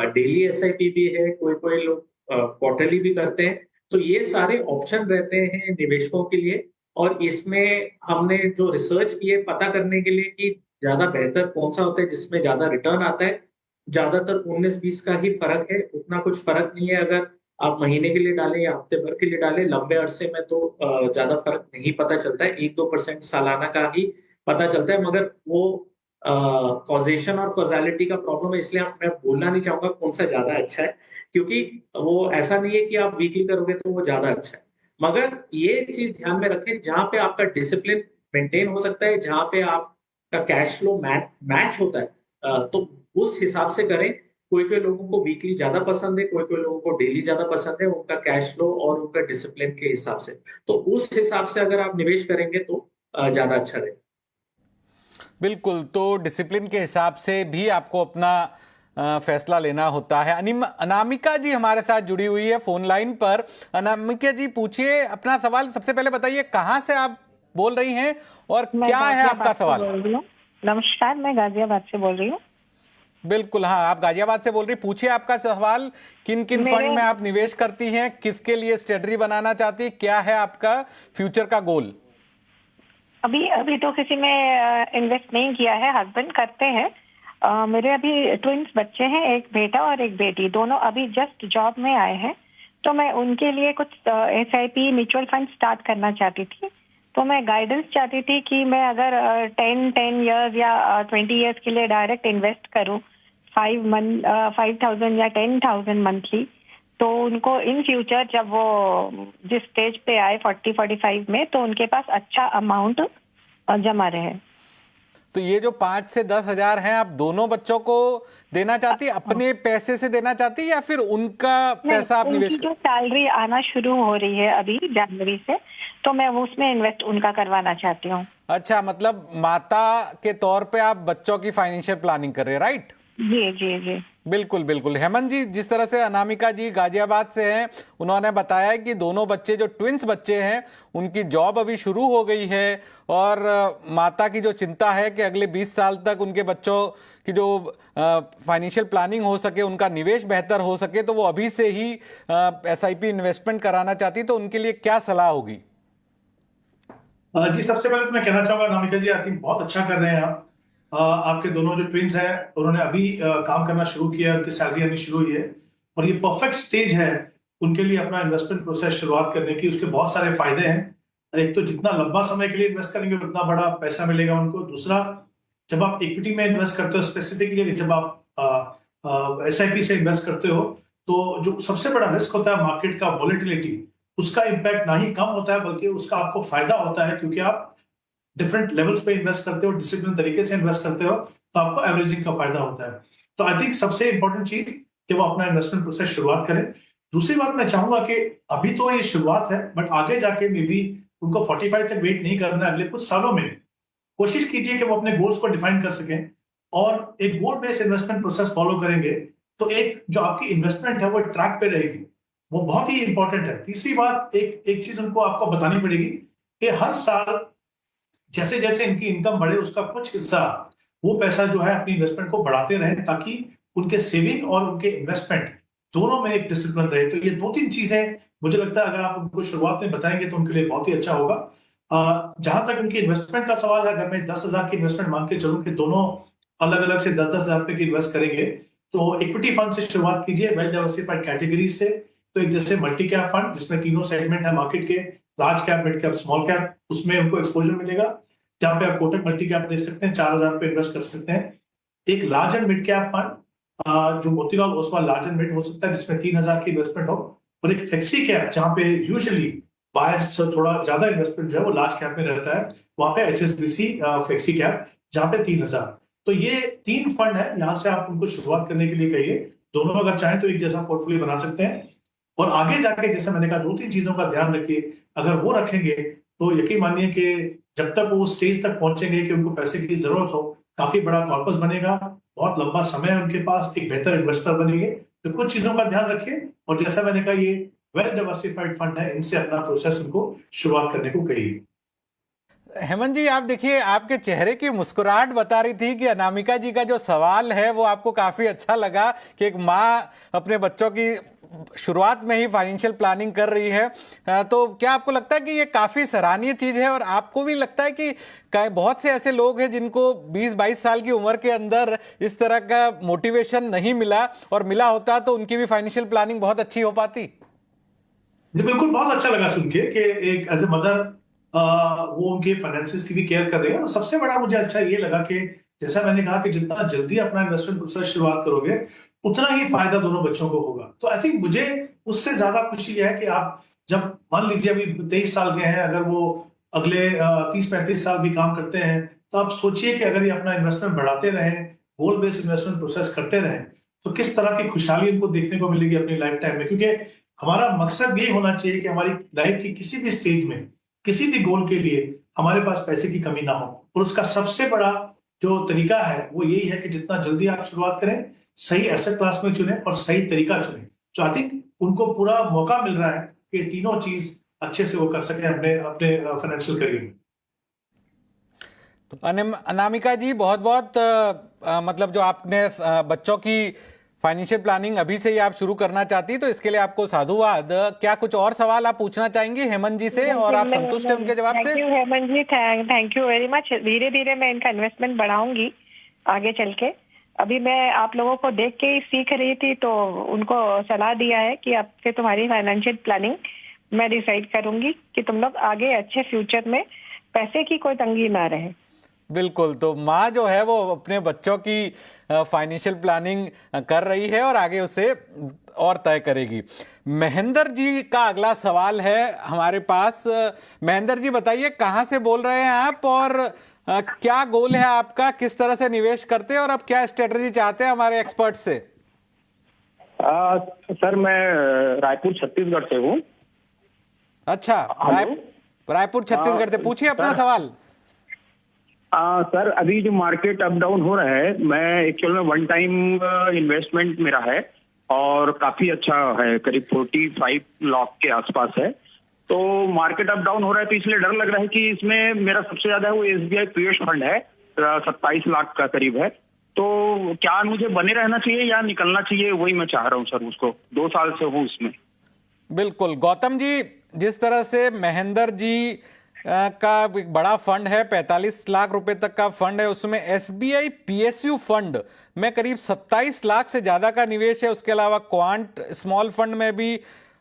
डेली एसआईपी भी है, कोई लोग क्वार्टरली भी करते हैं। तो ये सारे ऑप्शन रहते हैं निवेशकों के लिए, और इसमें हमने जो रिसर्च की है पता करने के लिए कि ज्यादा बेहतर कौन सा होता है जिसमें ज्यादा रिटर्न आता है। ज्यादातर 19-20 का ही फर्क है, उतना कुछ फर्क नहीं है अगर आप महीने के लिए डालें या हफ्ते भर के लिए डालें। लंबे अरसे में तो ज्यादा फर्क नहीं पता चलता है, 1-2% सालाना का ही पता चलता है। मगर वो कॉजेशन और कॉजालिटी का प्रॉब्लम है, इसलिए मैं बोलना नहीं चाहूंगा कौन सा ज्यादा अच्छा है, क्योंकि वो ऐसा नहीं है कि आप वीकली करोगे तो वो ज्यादा अच्छा है। मगर ये चीज ध्यान में रखें, जहां पे आपका डिसिप्लिन मेंटेन हो सकता है, जहां पे आपका कैश फ्लो मैच होता है, तो उस हिसाब से करें। कोई लोगों को वीकली ज्यादा पसंद है, कोई लोगों को डेली ज्यादा पसंद है, उनका कैश फ्लो और उनका डिसिप्लिन के हिसाब से। तो उस हिसाब से अगर आप निवेश करेंगे तो ज्यादा अच्छा रहेगा। बिल्कुल, तो डिसिप्लिन के हिसाब से भी आपको अपना फैसला लेना होता है। अनामिका जी हमारे साथ जुड़ी हुई है फोन लाइन पर। अनामिका जी, पूछिए अपना सवाल। सबसे पहले बताइए कहां से आप बोल रही हैं और क्या है आपका सवाल? नमस्कार, मैं गाजियाबाद से बोल रही हूँ। बिल्कुल, हाँ, आप गाजियाबाद से बोल रही। पूछिए आपका सवाल। किन किन फंड में आप निवेश करती हैं, किसके लिए स्ट्रेटजी बनाना चाहती है, क्या है आपका फ्यूचर का गोल? अभी तो किसी में इन्वेस्ट नहीं किया है, हस्बैंड करते हैं। मेरे अभी ट्विंस बच्चे हैं, एक बेटा और एक बेटी, दोनों अभी जस्ट जॉब में आए हैं। तो मैं उनके लिए कुछ एसआईपी म्यूचुअल फंड स्टार्ट करना चाहती थी। तो मैं गाइडेंस चाहती थी कि मैं अगर 10 इयर्स या 20 इयर्स के लिए डायरेक्ट इन्वेस्ट करूं 5,000 या 10,000 मंथली, तो उनको इन फ्यूचर जब वो जिस स्टेज पे आए 40-45 में, तो उनके पास अच्छा अमाउंट जमा रहे। तो ये जो 5 से 10 हजार हैं, आप दोनों बच्चों को देना चाहती है, अपने पैसे से देना चाहती है या फिर उनका पैसा आप निवेश जो सैलरी आना शुरू हो रही है अभी जनवरी से, तो मैं वो उसमें इन्वेस्ट उनका करवाना चाहती हूँ। अच्छा, मतलब माता के तौर पे आप बच्चों की फाइनेंशियल प्लानिंग कर रहे हैं, राइट? जी जी जी, बिल्कुल बिल्कुल। हेमंत जी, जिस तरह से अनामिका जी गाजियाबाद से हैं, उन्होंने बताया कि दोनों बच्चे जो ट्विंस बच्चे हैं उनकी जॉब अभी शुरू हो गई है और माता की जो चिंता है कि अगले 20 साल तक उनके बच्चों की जो फाइनेंशियल प्लानिंग हो सके, उनका निवेश बेहतर हो सके, तो वो अभी से ही SIP इन्वेस्टमेंट कराना चाहती, तो उनके लिए क्या सलाह होगी? जी, सबसे पहले तो मैं कहना चाहूंगा अनामिका जी, आई थिंक बहुत अच्छा कर रहे हैं आप। आपके दोनों जो ट्विंस हैं उन्होंने अभी काम करना शुरू किया, उनकी सैलरी आनी शुरू हुई है और ये परफेक्ट स्टेज है उनके लिए अपना इन्वेस्टमेंट प्रोसेस शुरुआत करने की। उसके बहुत सारे फायदे हैं। एक तो जितना लंबा समय के लिए इन्वेस्ट करेंगे उतना बड़ा पैसा मिलेगा उनको। दूसरा, जब आप इक्विटी में इन्वेस्ट करते हो, स्पेसिफिकली जब आप SIP से इन्वेस्ट करते हो, तो जो सबसे बड़ा रिस्क होता है मार्केट का वॉलेटिलिटी, उसका इम्पैक्ट ना ही कम होता है बल्कि उसका आपको फायदा होता है, क्योंकि आप डिफरेंट लेवल्स पे इन्वेस्ट करते हो, डिसिप्लिन तरीके से इन्वेस्ट करते हो, तो आपको एवरेजिंग का फायदा होता है। तो आई थिंक सबसे इंपॉर्टेंट चीज कि वो अपना इन्वेस्टमेंट प्रोसेस शुरुआत करें। दूसरी बात मैं चाहूंगा कि अभी तो ये शुरुआत है, बट आगे जाके मे बी उनको 45 तक वेट नहीं करना है। अगले कुछ सालों में कोशिश कीजिए कि वो अपने गोल्स को डिफाइन कर सकें और एक गोल बेस्ड इन्वेस्टमेंट प्रोसेस फॉलो करेंगे तो एक जो आपकी इन्वेस्टमेंट है वो ट्रैक पे रहेगी, वो बहुत ही इंपॉर्टेंट है। तीसरी बात, एक चीज उनको आपको बतानी पड़ेगी कि हर साल जैसे जैसे इनकी इनकम बढ़े उसका कुछ हिस्सा वो पैसा जो है अपनी इन्वेस्टमेंट को बढ़ाते रहे, ताकि उनके सेविंग और उनके इन्वेस्टमेंट दोनों में एक डिसिप्लिन रहे। तो ये 2-3 चीजें मुझे लगता है अगर आप उनको शुरुआत में बताएंगे तो उनके लिए बहुत ही अच्छा होगा। जहां तक उनकी इन्वेस्टमेंट का सवाल है, अगर मैं 10,000 की इन्वेस्टमेंट मान के चलूं कि दोनों अलग अलग से 10-10 हजार रुपए की इन्वेस्ट करेंगे, तो इक्विटी फंड से शुरुआत कीजिए, वेल डाइवर्सिफाइड कैटेगरी से। तो एक जैसे मल्टी कैप फंड जिसमें तीनों सेगमेंट है मार्केट के, large cap, mid cap, small cap, उसमें उनको एक्सपोजर मिलेगा, जहां पे आप कोटक मल्टी कैप देख सकते हैं, 4,000 रुपए इन्वेस्ट कर सकते हैं। एक large and mid cap fund जो Motilal Oswal large and mid हो सकता है, जिसमें 3,000 की इन्वेस्टमेंट हो, और एक फ्लेक्सी कैप जहां पे यूजुअली बायस थोड़ा ज्यादा इन्वेस्टमेंट जो है वो लार्ज कैप में रहता है, वहां पे HSBC फ्लेक्सी कैप जहां पे 3,000। तो ये 3 फंड है, यहाँ से आप उनको शुरुआत करने के लिए कहिए। दोनों अगर चाहें तो एक जैसा पोर्टफोलियो बना सकते हैं और आगे जाके जैसे मैंने कहा 2-3 चीजों का ध्यान रखिए। अगर वो रखेंगे तो यकीन मानिए कि जब तक वो स्टेज तक पहुंचेंगे कि उनको पैसे की जरूरत हो, काफी बड़ा कॉर्पस बनेगा, बहुत लंबा समय है उनके पास, एक बेहतर इन्वेस्टर बनेंगे। तो कुछ चीजों का ध्यान रखिए और जैसा मैंने कहा ये वेल डाइवर्सिफाइड फंड है, इनसे अपना प्रोसेस उनको शुरुआत करने को कहिए। हेमंत जी, आप देखिए, आपके चेहरे की मुस्कुराहट बता रही थी कि अनामिका जी का जो सवाल है वो आपको काफी अच्छा लगा कि एक माँ अपने बच्चों की शुरुआत में ही फाइनेंशियल प्लानिंग कर रही है। तो क्या आपको लगता है कि ये काफी सराहनीय चीज है और आपको भी लगता है कि बहुत से ऐसे लोग हैं जिनको 20-22 साल की उम्र के अंदर इस तरह का मोटिवेशन नहीं मिला और मिला होता तो उनकी भी फाइनेंशियल प्लानिंग बहुत अच्छी हो पाती? जी बिल्कुल, बहुत अच्छा लगा सुन के कि एक एज ए मदर वो उनके फाइनेंसेस की भी केयर कर रहे हैं। और सबसे बड़ा मुझे अच्छा ये लगा कि जैसा मैंने कहा कि जितना जल्दी अपना इन्वेस्टमेंट प्रोसेस शुरुआत करोगे उतना ही फायदा दोनों बच्चों को होगा। तो आई थिंक मुझे उससे ज्यादा खुशी है कि आप जब मान लीजिए अभी 23 साल के हैं, अगर वो अगले 30-35 साल भी काम करते हैं, तो आप सोचिए कि अगर ये अपना इन्वेस्टमेंट बढ़ाते रहें, गोल बेस्ड इन्वेस्टमेंट प्रोसेस करते रहें, तो किस तरह की खुशहाली इनको देखने को मिलेगी अपनी लाइफ टाइम में। क्योंकि हमारा मकसद ये होना चाहिए कि हमारी लाइफ की किसी भी स्टेज में, किसी भी गोल के लिए हमारे पास पैसे की कमी ना हो। और उसका सबसे बड़ा जो तरीका है वो यही है कि जितना जल्दी आप शुरुआत करें, सही एसेट क्लास में चुने और सही तरीका चुने। तो आई थिंक उनको पूरा मौका मिल रहा है कि तीनों चीज अच्छे से वो कर सकें अपने फाइनेंशियल करियर में। तो अनामिका जी, बहुत बहुत मतलब जो आपने बच्चों की फाइनेंशियल प्लानिंग अभी से ही आप शुरू करना चाहती, तो इसके लिए आपको साधुवाद। क्या कुछ और सवाल आप पूछना चाहेंगी हेमंत जी से और आप संतुष्ट हैं उनके जवाब से? Thank you Hemant ji, thank you very much. धीरे धीरे मैं इनका इन्वेस्टमेंट बढ़ाऊंगी आगे चल के। अभी मैं आप लोगों को देख के ही सीख रही थी, तो उनको सलाह दिया है कि अब से तुम्हारी फाइनेंशियल प्लानिंग मैं डिसाइड करूंगी कि तुम लोग आगे अच्छे फ्यूचर में पैसे की कोई तंगी ना रहे। बिल्कुल, तो माँ जो है वो अपने बच्चों की फाइनेंशियल प्लानिंग कर रही है और आगे उसे और तय करेगी। महेंद्र जी का अगला सवाल है हमारे पास। महेंद्र जी बताइए, कहाँ से बोल रहे हैं आप और क्या गोल है आपका, किस तरह से निवेश करते हैं और अब क्या स्ट्रेटजी चाहते हैं हमारे एक्सपर्ट से? सर मैं रायपुर छत्तीसगढ़ से हूँ। अच्छा, रायपुर छत्तीसगढ़ से पूछिए अपना सवाल। सर अभी जो मार्केट अप डाउन हो रहा है, मैं एक्चुअल में वन टाइम इन्वेस्टमेंट मेरा है और काफी अच्छा है, करीब 45 लाख के आसपास है। तो मार्केट अप डाउन हो रहा है तो इसलिए डर लग रहा है कि इसमें मेरा सबसे ज्यादा है वो SBI पीएस फंड है, 27 लाख का करीब है। तो क्या मुझे बने रहना चाहिए या निकलना चाहिए, वही मैं चाह रहा हूँ सर। उसको 2 साल से हूँ उसमें। बिल्कुल गौतम जी, जिस तरह से महेंद्र जी का एक बड़ा फंड है, 45 लाख रुपए तक का फंड है, उसमें SBI PSU फंड में करीब 27 लाख से ज्यादा का निवेश है। उसके अलावा क्वांट स्मॉल फंड में भी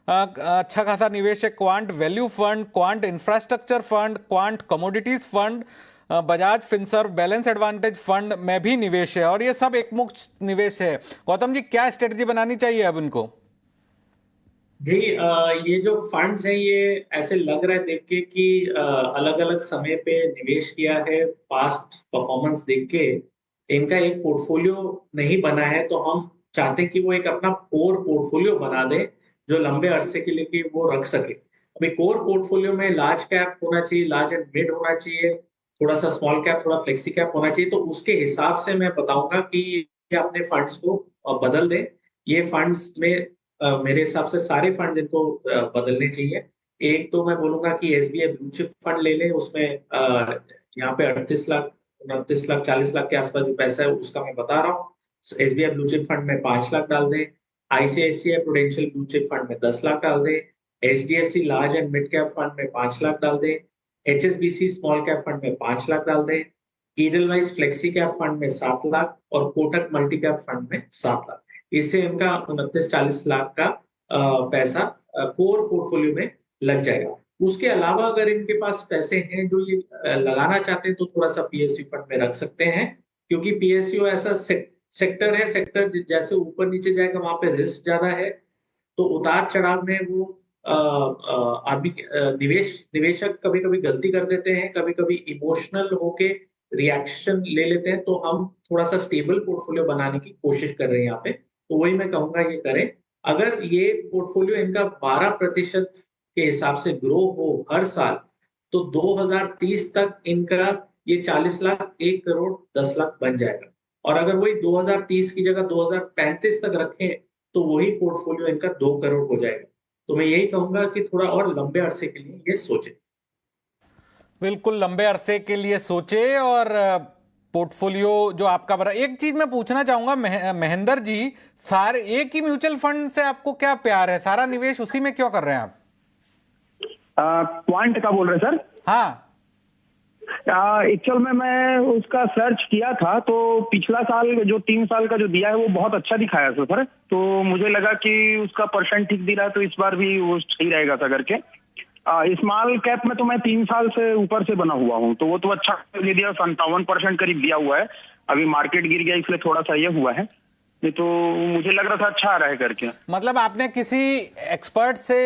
अच्छा खासा निवेश है, quant value fund, quant infrastructure fund, quant commodities fund, Bajaj Finserv balance advantage fund में भी निवेश है और ये सब एक मुक्त निवेश है। गौतम जी, क्या स्ट्रेटजी बनानी चाहिए अब इनको? जी, ये जो फंड्स हैं ये ऐसे लग रहा है देख के कि अलग अलग समय पे निवेश किया है, पास्ट परफॉर्मेंस देख के इनका एक पोर्टफोलियो नहीं बना है। तो हम चाहते हैं कि वो एक अपना कोर पोर्टफोलियो बना दे जो लंबे अरसे के लिए कि वो रख सके। अभी कोर पोर्टफोलियो में लार्ज कैप होना चाहिए, लार्ज एंड मिड होना चाहिए, थोड़ा सा स्मॉल कैप, थोड़ा फ्लेक्सी कैप होना चाहिए। तो उसके हिसाब से मैं बताऊंगा कि ये अपने फंड्स को बदल दें। ये फंड्स में मेरे हिसाब से सारे फंड इनको बदलने चाहिए। एक तो मैं बोलूंगा कि SBI ब्लू चिप फंड ले लें, उसमें यहाँ पे 38 लाख 29 लाख 40 लाख के आसपास जो पैसा है उसका मैं बता रहा हूँ। SBI ब्लू चिप फंड में 5 लाख डाल दें, ICICI prudential blue chip fund में 10 लाख डाल दें, HDFC large and mid cap fund में 5 लाख डाल दें, HSBC स्मॉल कैप फंड में 5 लाख डाल दें, ईडलवाइज फ्लेक्सी कैप फंड में 7 लाख और कोटक मल्टी कैप फंड में 7 लाख। इससे इनका 29-40 लाख का पैसा कोर पोर्टफोलियो में लग जाएगा। उसके अलावा अगर इनके पास पैसे हैं जो ये लगाना चाहते हैं तो थोड़ा सा PSU फंड में रख सकते हैं, क्योंकि PSU ऐसा सेक्टर है, सेक्टर जैसे ऊपर नीचे जाएगा वहां पे रिस्क ज्यादा है। तो उतार चढ़ाव में वो आदमी निवेशक कभी कभी गलती कर देते हैं, कभी कभी इमोशनल होके रिएक्शन ले लेते हैं। तो हम थोड़ा सा स्टेबल पोर्टफोलियो बनाने की कोशिश कर रहे हैं यहाँ पे। तो वही मैं कहूंगा ये करें। अगर ये पोर्टफोलियो इनका 12% के हिसाब से ग्रो हो हर साल तो 2030 तक इनका ये 40 लाख 1 करोड़ 10 लाख बन जाएगा। और अगर वही 2030 की जगह 2035 तक रखें तो वही पोर्टफोलियो इनका 2 करोड़ हो जाएगा। तो मैं यही कहूंगा कि थोड़ा और लंबे अरसे के लिए ये सोचे। बिल्कुल लंबे अरसे के लिए सोचे और पोर्टफोलियो जो आपका बड़ा। एक चीज मैं पूछना चाहूंगा महेंद्र जी, सारे एक ही म्यूचुअल फंड से आपको क्या प्यार है, सारा निवेश उसी में क्यों कर रहे हैं आप? क्वांट का बोल रहे सर? हाँ, एक्चुअल में मैं उसका सर्च किया था तो पिछला साल जो 3 साल का जो दिया है वो बहुत अच्छा दिखाया था सर। तो मुझे लगा कि उसका परसेंट ठीक दिख रहा है तो इस बार भी वो सही रहेगा था करके। स्मॉल कैप में तो मैं 3 साल से ऊपर से बना हुआ हूँ तो वो तो अच्छा दे दिया, 57% करीब दिया हुआ है। अभी मार्केट गिर गया इसलिए थोड़ा सा ये हुआ है, नहीं तो मुझे लग रहा था अच्छा आ रहा है करके। मतलब आपने किसी एक्सपर्ट से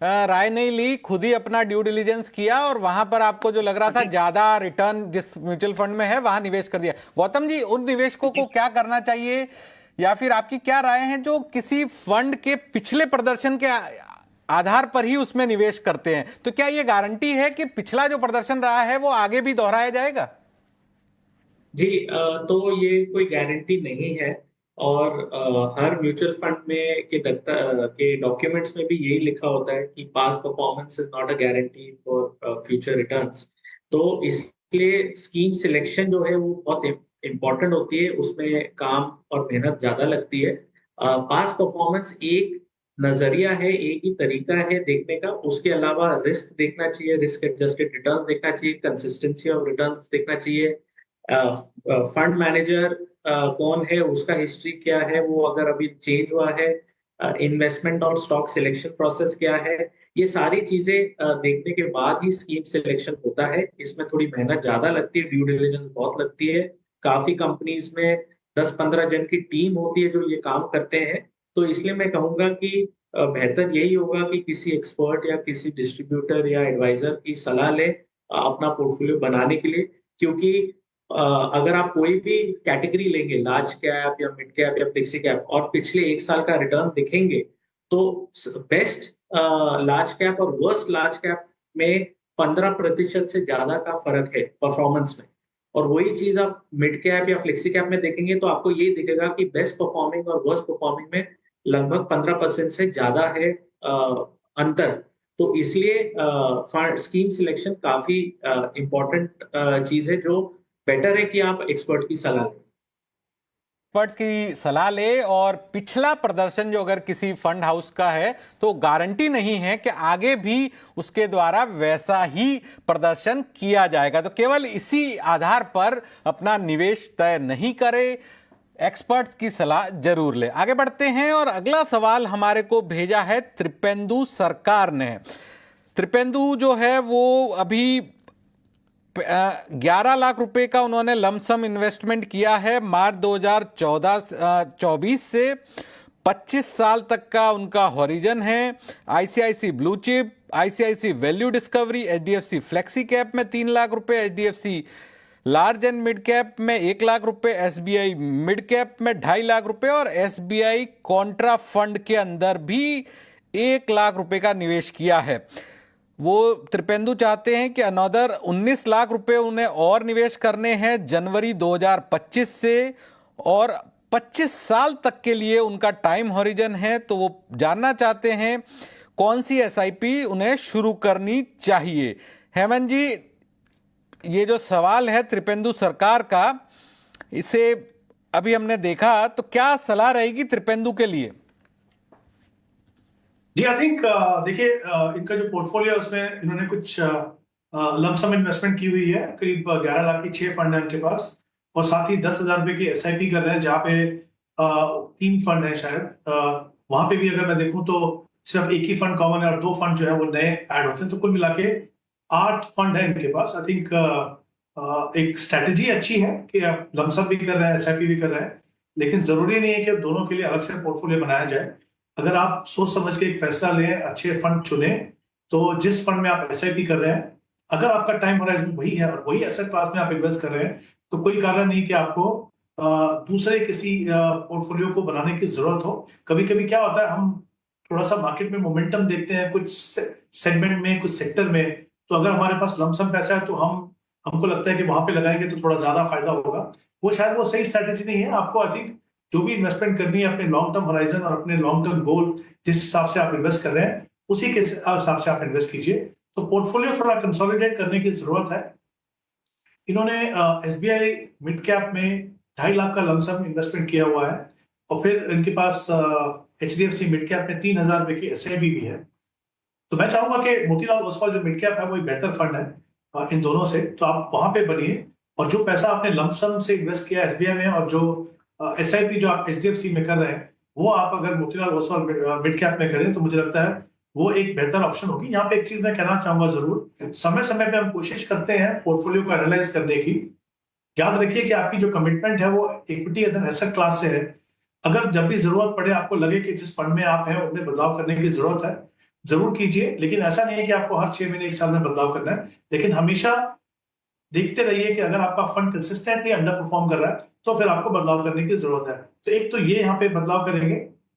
राय नहीं ली, खुद ही अपना ड्यू डिलिजेंस किया और वहां पर आपको जो लग रहा था ज्यादा रिटर्न जिस म्यूचुअल फंड में है वहां निवेश कर दिया। गौतम जी, उन निवेशकों को क्या करना चाहिए या फिर आपकी क्या राय है जो किसी फंड के पिछले प्रदर्शन के आधार पर ही उसमें निवेश करते हैं? तो क्या ये गारंटी है कि पिछला जो प्रदर्शन रहा है वो आगे भी दोहराया जाएगा? जी, तो ये कोई गारंटी नहीं है और हर म्यूचुअल फंड में के डॉक्यूमेंट्स में भी यही लिखा होता है कि past performance is not a guarantee for future returns. तो इसलिए स्कीम सिलेक्शन जो है वो बहुत इम्पोर्टेंट होती है, उसमें काम और मेहनत ज्यादा लगती है। पास्ट परफॉर्मेंस एक नजरिया है, एक ही तरीका है देखने का। उसके अलावा रिस्क देखना चाहिए, रिस्क एडजस्टेड रिटर्न देखना चाहिए, कंसिस्टेंसी ऑफ रिटर्न्स देखना चाहिए, फंड मैनेजर कौन है, उसका हिस्ट्री क्या है, वो अगर अभी चेंज हुआ है, इन्वेस्टमेंट और स्टॉक सिलेक्शन प्रोसेस क्या है, ये सारी चीजें देखने के बाद ही स्कीम सिलेक्शन होता है। इसमें थोड़ी मेहनत ज्यादा लगती है, ड्यू डिलिजेंस बहुत लगती है। काफी कंपनीज में 10-15 जन की टीम होती है जो ये काम करते हैं। तो इसलिए मैं कहूंगा कि बेहतर यही होगा कि किसी एक्सपर्ट या किसी डिस्ट्रीब्यूटर या एडवाइजर की सलाह लें अपना पोर्टफोलियो बनाने के लिए, क्योंकि अगर आप कोई भी कैटेगरी लेंगे, लार्ज कैप या मिड कैप या फ्लेक्सी कैप, और पिछले 1 साल का रिटर्न दिखेंगे, तो बेस्ट लार्ज कैप और वर्स्ट लार्ज कैप में 15% से ज्यादा का फर्क है परफॉर्मेंस में। और वही चीज आप मिड कैप या फ्लेक्सी कैप में देखेंगे तो आपको ये दिखेगा कि बेस्ट परफॉर्मिंग और वर्स्ट परफॉर्मिंग में लगभग 15% से ज्यादा है अंतर। तो इसलिए स्कीम सिलेक्शन काफी इम्पोर्टेंट चीज है, जो बेटर है कि आप एक्सपर्ट की सलाह लें। एक्सपर्ट्स की सलाह ले, और पिछला प्रदर्शन जो अगर किसी फंड हाउस का है तो गारंटी नहीं है कि आगे भी उसके द्वारा वैसा ही प्रदर्शन किया जाएगा। तो केवल इसी आधार पर अपना निवेश तय नहीं करे, एक्सपर्ट्स की सलाह जरूर ले। आगे बढ़ते हैं और अगला सवाल हमारे को भेजा है त्रिपेंदु सरकार ने। त्रिपेंदु जो है वो अभी 11 लाख रुपए का उन्होंने लमसम इन्वेस्टमेंट किया है। मार्च 2024 से 25 साल तक का उनका हॉरिजन है। ICICI blue chip, ICICI value discovery, HDFC flexi cap में 3 लाख रुपए, HDFC large and mid cap में 1 लाख रुपए, एसबीआई मिड कैप में 2.5 लाख रुपए और एसबीआई कॉन्ट्रा फंड के अंदर भी 1 लाख रुपए का निवेश किया है। वो त्रिपेंदु चाहते हैं कि अनदर 19 लाख रुपए उन्हें और निवेश करने हैं जनवरी 2025 से, और 25 साल तक के लिए उनका टाइम हॉरिजन है। तो वो जानना चाहते हैं कौन सी एसआईपी उन्हें शुरू करनी चाहिए। हेमंत जी, ये जो सवाल है त्रिपेंदु सरकार का, इसे अभी हमने देखा, तो क्या सलाह रहेगी त्रिपेंदु के लिए? जी, आई थिंक देखिए, इनका जो पोर्टफोलियो है उसमें इन्होंने कुछ लमसम इन्वेस्टमेंट की हुई है। करीब 11 लाख की 6 फंड है उनके पास, और साथ ही 10,000 रुपए की एसआईपी कर रहे हैं, जहाँ पे 3 फंड है शायद। वहां पे भी अगर मैं देखूं तो सिर्फ एक ही फंड कॉमन है और 2 फंड जो है वो नए ऐड होते हैं। तो कुल मिला के 8 फंड है इनके पास। आई थिंक एक स्ट्रेटेजी अच्छी है कि आप लमसम भी कर रहे हैं, एसआईपी भी कर रहे हैं, लेकिन जरूरी नहीं है कि दोनों के लिए अलग से पोर्टफोलियो बनाया जाए। अगर आप सोच समझ के एक फैसला लें, अच्छे फंड चुने, तो जिस फंड में आप एसआईपी कर रहे हैं, अगर आपका टाइम होराइजन वही है और वही एसेट क्लास में आप इन्वेस्ट कर रहे हैं, तो कोई कारण नहीं कि आपको दूसरे किसी पोर्टफोलियो को बनाने की जरूरत हो। कभी कभी क्या होता है, हम थोड़ा सा मार्केट में मोमेंटम देखते हैं कुछ सेगमेंट में, कुछ सेक्टर में, तो अगर हमारे पास लमसम पैसा है तो हमको लगता है कि वहां पे लगाएंगे तो थोड़ा ज्यादा फायदा होगा। वो शायद वो सही स्ट्रैटेजी नहीं है। आपको आई थिंक जो भी इन्वेस्टमेंट करनी है, अपने लॉन्ग टर्म होराइजन और अपने लॉन्ग टर्म गोल जिस हिसाब से आप इन्वेस्ट कर रहे हैं, उसी के हिसाब से आप इन्वेस्ट कीजिए। तो पोर्टफोलियो थोड़ा कंसोलिडेट करने की जरूरत है। इन्होंने एसबीआई मिड कैप में 2.5 लाख का लमसम इन्वेस्टमेंट किया हुआ है, और फिर इनके पास एचडीएफसी मिड कैप में 3,000 रुपए की एसआईपी भी है। तो मैं चाहूंगा कि मोतीलाल ओसवाल जो मिड कैप है वो एक बेहतर फंड है इन दोनों से, तो आप वहां पे बनिए। और जो पैसा आपने लमसम से इन्वेस्ट किया एसबीआई में, और जो एसआईपी जो आप एचडीएफसी में कर रहे हैं, वो आप अगर मोतीलाल ओसवाल मिड कैप में करें तो मुझे लगता है वो एक बेहतर ऑप्शन होगी। यहाँ पे एक चीज मैं कहना चाहूंगा जरूर, समय समय पे हम कोशिश करते हैं पोर्टफोलियो को एनालाइज करने की। याद रखिए कि आपकी जो कमिटमेंट है वो equity as an asset class से है। अगर जब भी जरूरत पड़े, आपको लगे कि जिस फंड में आप हैं उनमें बदलाव करने की जरूरत है, जरूर कीजिए। लेकिन ऐसा नहीं है कि आपको हर 6 महीने 1 साल में बदलाव करना है, लेकिन हमेशा देखते रहिए कि अगर आपका फंड कंसिस्टेंटली अंडर परफॉर्म कर रहा है तो फिर आपको बदलाव करने की जरूरत है। तो एक तो ये यहाँ पे बदलाव करेंगे।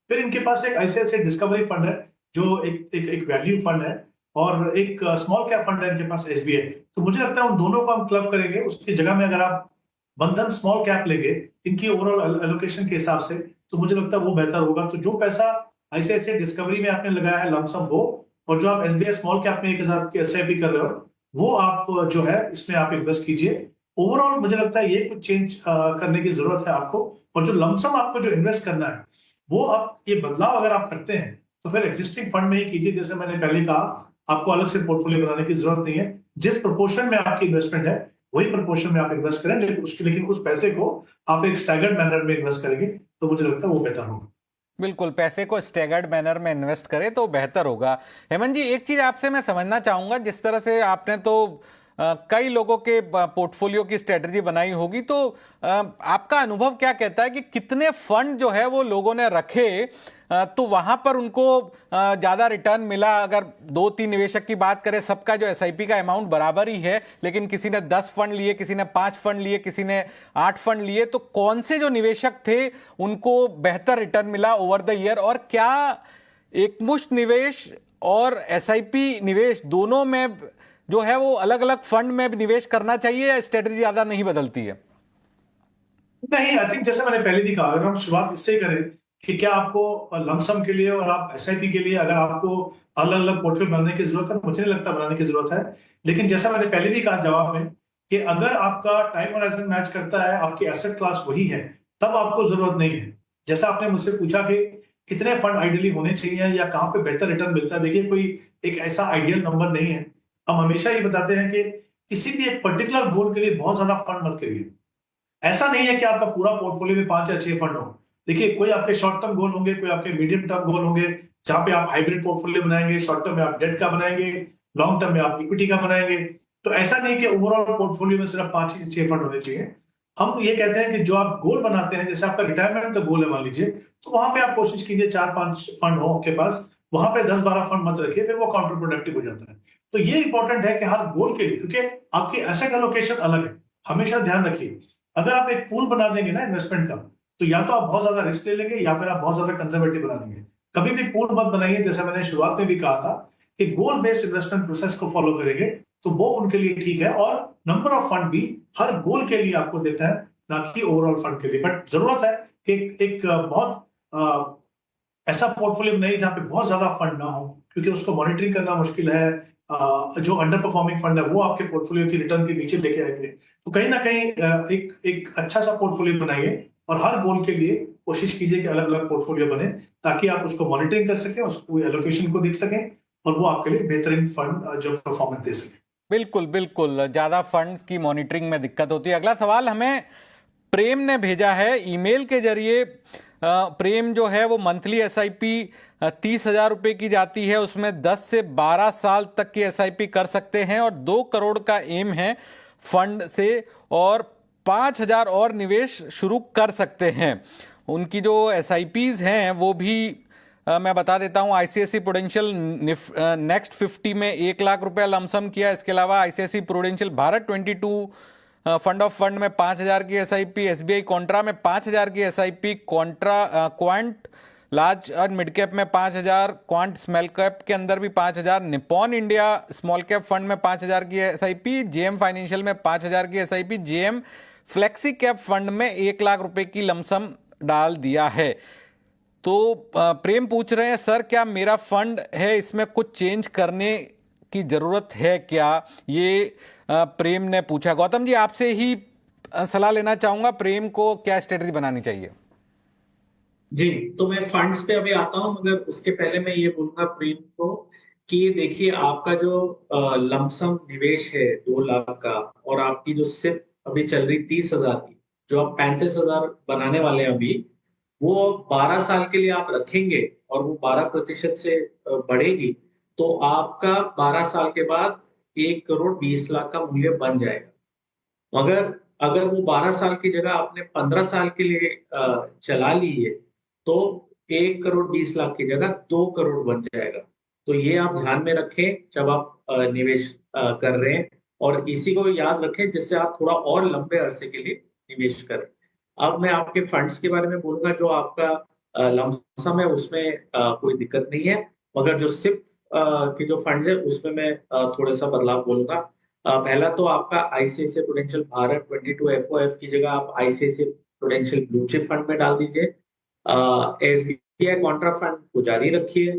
फिर इनके पास एक आईसीआईसीआई डिस्कवरी फंड है जो एक वैल्यू फंड है, और एक स्मॉल कैप फंड है इनके पास एसबीआई। तो मुझे लगता है उन दोनों को हम क्लब करेंगे। उसकी जगह में अगर आप बंधन स्मॉल कैप लेंगे इनकी ओवरऑल एलोकेशन के हिसाब से, तो मुझे लगता है वो बेहतर होगा। तो जो पैसा आईसीआईसीआई डिस्कवरी में आपने लगाया है लमसम वो, और जो आप एसबीआई स्मॉल कैप में 1,000 की एसआईपी कर रहे हो, वो आप जो है इसमें आप इन्वेस्ट कीजिए। ओवरऑल मुझे लगता है ये कुछ चेंज करने की जरूरत है आपको। और जो लमसम आपको जो इन्वेस्ट करना है, वो आप ये बदलाव अगर आप करते हैं तो फिर एग्जिस्टिंग फंड में ही कीजिए। जैसे मैंने पहले कहा, आपको अलग से पोर्टफोलियो बनाने की जरूरत नहीं है। जिस प्रोपोर्शन में आपकी इन्वेस्टमेंट है वही प्रोपोर्शन में आप इन्वेस्ट करें, लेकिन उस पैसे को आप एक स्टैगर्ड मैनर में इन्वेस्ट करेंगे तो मुझे लगता है वो बेहतर होगा। बिल्कुल, पैसे को स्टैगर्ड मैनर में इन्वेस्ट करें तो बेहतर होगा। हेमंत जी, एक चीज आपसे मैं समझना चाहूंगा, जिस तरह से आपने तो कई लोगों के पोर्टफोलियो की स्ट्रेटजी बनाई होगी, तो आपका अनुभव क्या कहता है कि कितने फंड जो है वो लोगों ने रखे तो वहां पर उनको ज्यादा रिटर्न मिला? अगर 2-3 निवेशक की बात करें, सबका जो एसआईपी का अमाउंट बराबर ही है, लेकिन किसी ने 10 फंड लिए, किसी ने 5 फंड लिए, किसी ने 8 फंड लिए, तो कौन से जो निवेशक थे उनको बेहतर रिटर्न मिला ओवर द ईयर? और क्या एकमुश्त निवेश और एसआईपी निवेश दोनों में जो है वो अलग अलग फंड में भी निवेश करना चाहिए, या स्ट्रेटजी ज्यादा नहीं बदलती है? नहीं, आई थिंक जैसे मैंने पहले भी कहा, अगर हम शुरुआत इससे करें कि क्या आपको लमसम के लिए और आप एसआईपी के लिए अगर आपको अलग अलग पोर्टफोलियो बनाने की जरूरत है, मुझे नहीं लगता बनाने की जरूरत है। लेकिन जैसा मैंने पहले भी कहा जवाब में कि अगर आपका टाइम होराइजन मैच करता है, आपकी एसेट क्लास वही है, तब आपको जरूरत नहीं है। जैसा आपने मुझसे पूछा कि कितने फंड आइडियली होने चाहिए या कहाँ पे बेहतर रिटर्न मिलता है, देखिए कोई एक ऐसा आइडियल नंबर नहीं है। हम हमेशा ये बताते हैं कि किसी भी एक पर्टिकुलर गोल के लिए बहुत ज्यादा फंड मत करिए। ऐसा नहीं है कि आपका पूरा पोर्टफोलियो में 5 या 6 फंड हो। देखिए, कोई आपके शॉर्ट टर्म गोल होंगे, कोई आपके मीडियम टर्म गोल होंगे, जहां पे आप हाइब्रिड पोर्टफोलियो बनाएंगे, शॉर्ट टर्म में आप डेट का बनाएंगे, लॉन्ग टर्म में आप इक्विटी का बनाएंगे। तो ऐसा नहीं कि ओवरऑल पोर्टफोलियो में सिर्फ 5 या 6 फंड होने चाहिए। हम ये कहते हैं कि जो आप गोल बनाते हैं, जैसे आपका रिटायरमेंट का गोल है मान लीजिए, तो वहां पे आप कोशिश कीजिए 4-5 फंड हो आपके पास, वहां पे 10-12 फंड मत रखिए, फिर वो काउंटर प्रोडक्टिव हो जाता है। तो ये इंपॉर्टेंट है कि हर गोल के लिए, क्योंकि आपकी एसेट एलोकेशन अलग है, हमेशा ध्यान रखिए। अगर आप एक पूल बना देंगे ना इन्वेस्टमेंट का, तो या तो आप बहुत ज्यादा रिस्क ले लेंगे या फिर आप बहुत ज्यादा कंजर्वेटिव बना देंगे। कभी भी पूल मत बनाइए। जैसे मैंने शुरुआत में भी कहा था कि गोल बेस्ड इन्वेस्टमेंट प्रोसेस को फॉलो करेंगे तो वो उनके लिए ठीक है, और नंबर ऑफ फंड भी हर गोल के लिए आपको देखना है, ना कि ओवरऑल फंड के लिए। बट जरूरत है कि एक बहुत ऐसा पोर्टफोलियो नहीं जहां पे बहुत ज्यादा फंड ना हो, क्योंकि उसको मॉनिटरिंग करना मुश्किल है। जो अंडर परफॉर्मिंग फंड है वो आपके पोर्टफोलियो की रिटर्न के नीचे लेके आएंगे। तो कहीं ना कहीं एक अच्छा सा पोर्टफोलियो बनाइए, और हर गोल के लिए कोशिश कीजिए कि अलग अलग पोर्टफोलियो बने, ताकि आप उसको मॉनिटरिंग कर सकें, उसको एलोकेशन को देख सकें, और वो आपके लिए बेहतरीन फंड जो परफॉर्मेंस दे सके। बिल्कुल बिल्कुल, ज्यादा फंड की मॉनिटरिंग में दिक्कत होती है। अगला सवाल हमें प्रेम ने भेजा है ईमेल के जरिए। प्रेम जो है वो मंथली एसआईपी 30,000 रुपए की जाती है, उसमें 10 से 12 साल तक की एसआईपी कर सकते हैं, और 2 करोड़ का एम है फंड से, और 5,000 और निवेश शुरू कर सकते हैं। उनकी जो एसआईपीज हैं वो भी मैं बता देता हूं, आईसीआईसी प्रूडेंशियल नेक्स्ट 50 में 1 लाख रुपया लमसम किया। इसके अलावा ICICI prudential Bharat 22 fund of fund में 5,000 की एसआईपी, एसबीआई कॉन्ट्रा में 5,000 की एसआईपी, क्वांट लार्ज और मिड कैप में 5,000, क्वांट स्मॉल कैप के अंदर भी 5,000, Nippon India small cap fund में 5,000 की एसआईपी, जेएम फाइनेंशियल में 5,000 की SIP, JM flexi cap fund में 1 लाख रुपए की लमसम डाल दिया है। तो प्रेम पूछ रहे हैं, सर क्या मेरा फंड है, इसमें कुछ चेंज करने की जरूरत है क्या? ये प्रेम ने पूछा। गौतम जी, आपसे ही सलाह लेना चाहूंगा, प्रेम को क्या स्ट्रेटजी बनानी चाहिए? जी, तो मैं फंड्स पे अभी आता हूं, मगर उसके पहले मैं ये बोलूंगा प्रेम को कि ये देखिए, आपका जो लमसम निवेश है 2 लाख का, और आपकी जो सिप अभी चल रही 30,000 की, जो आप 35,000 बनाने वाले हैं अभी, वो 12 साल के लिए आप रखेंगे और वो 12% से बढ़ेगी, तो आपका 12 साल के बाद 1 करोड़ 20 लाख का मूल्य बन जाएगा। मगर अगर वो 12 साल की जगह आपने 15 साल के लिए चला ली है, तो 1 करोड़ 20 लाख की जगह 2 करोड़ बन जाएगा। तो ये आप ध्यान में रखें जब आप निवेश कर रहे हैं, और इसी को याद रखें जिससे आप थोड़ा और लंबे अरसे के लिए निवेश करें। अब मैं आपके फंड्स के बारे में बोलूंगा। जो आपका लमसम है उसमें कोई दिक्कत नहीं है, मगर जो सिप के जो फंड्स है उसमें मैं थोड़ा सा बदलाव बोलूंगा। पहला तो आपका आईसीआईसीआई प्रूडेंशियल भारत 22 एफओएफ की जगह आप ICICI prudential blue chip fund में डाल दीजिए। एसबीआई कॉन्ट्रा फंड को जारी रखिए।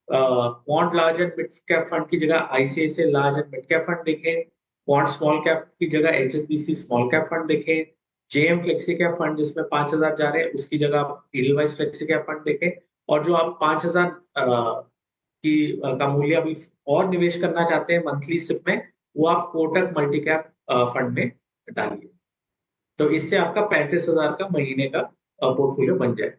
Quant large and mid cap fund की जगह ICICI large and mid cap fund देखें। क्वांट स्मॉल कैप की जगह एचएसबीसी स्मॉल कैप फंड देखें। जेएम फ्लेक्सी कैप फंड जिसमें 5,000 जा रहे हैं, उसकी जगह आप ईडलवाइज फ्लेक्सी कैप फंड देखें। और जो आप 5,000 का मूल्य अभी और निवेश करना चाहते हैं मंथली सिप में, वो आप कोटक मल्टी कैप फंड में डालिए। तो इससे आपका 35,000 का महीने का पोर्टफोलियो बन जाए।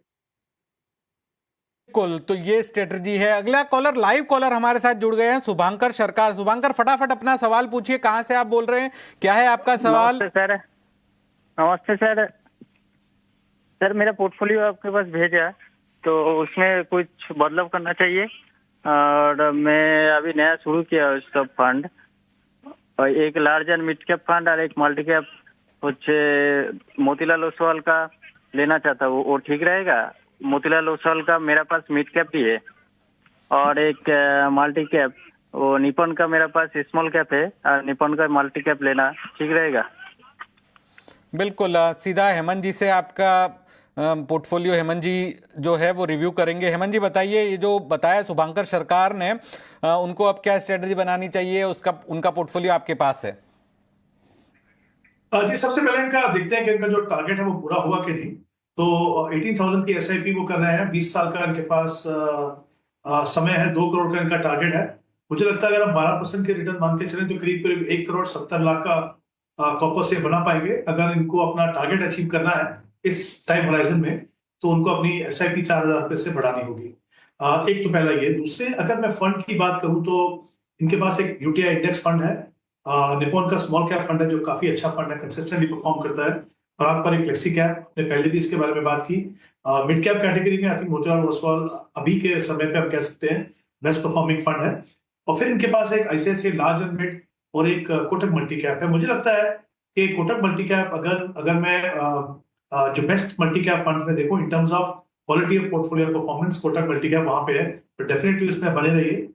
बिल्कुल, तो ये स्ट्रेटजी है। अगला कॉलर, लाइव कॉलर हमारे साथ जुड़ गए हैं, शुभांकर सरकार। शुभांकर, फटाफट अपना सवाल पूछिए, कहां से आप बोल रहे हैं, क्या है आपका सवाल? नमस्ते सर। सर मेरा पोर्टफोलियो आपके पास भेजा, तो उसमें कुछ बदलाव करना चाहिए, और मैं अभी नया शुरू किया उसका फंड, और एक large and mid cap fund और एक मल्टी कैप कुछ मोतीलाल ओसवाल का लेना चाहता हूँ, वो ठीक रहेगा? मोतीलाल ओसवाल का मेरे पास मिड कैप भी है, और एक मल्टी कैप वो निपन का मेरे पास स्मॉल कैप है, और निपन का मल्टी कैप लेना ठीक रहेगा? बिल्कुल, सीधा हेमंत जी से आपका पोर्टफोलियो हेमंत जी जो है वो रिव्यू करेंगे। हेमंत जी बताइए, ये जो बताया शुभांकर सरकार ने, उनको अब क्या स्ट्रेटजी बनानी चाहिए, उसका उनका पोर्टफोलियो आपके पास है? जी, सबसे पहले इनका देखते हैं कि इनका जो टारगेट है वो पूरा हुआ कि नहीं। तो 18,000 की SIP वो कर रहे हैं, 20 साल का इनके पास समय है, 2 करोड़ का इनका टारगेट है। मुझे लगता है अगर हम 12% के रिटर्न मान के चलें तो करीब करीब 1 करोड़ 70 लाख का कॉर्पस से बना पाएंगे। अगर इनको अपना टारगेट अचीव करना है इस टाइम होराइजन में, तो उनको अपनी SIP 4,000 रुपए से बढ़ानी होगी। एक तो पहला ये। दूसरे, अगर मैं फंड की बात करूं तो इनके पास एक UTI इंडेक्स फंड है, निपॉन का स्मॉल कैप फंड है जो काफी अच्छा फंड है, कंसिस्टेंटली परफॉर्म करता है। और आप पर एक फ्लेक्सी कैप, आपने पहले भी इसके बारे में बात की। मिड कैप कैटेगरी में आई थिंक मोतीलाल ओसवाल अभी के समय पे आप कह सकते हैं बेस्ट परफॉर्मिंग फंड है। और फिर इनके पास एक ICICI लार्ज एंड मिड और एक कोटक मल्टी कैप है। मुझे लगता है कि कोटक मल्टी कैप अगर मैं जो बेस्ट मल्टी कैप फंड में देखूं in terms of quality of portfolio performance, Kotak multi cap वहां पे है, तो डेफिनेटली उसमें बने रहिए।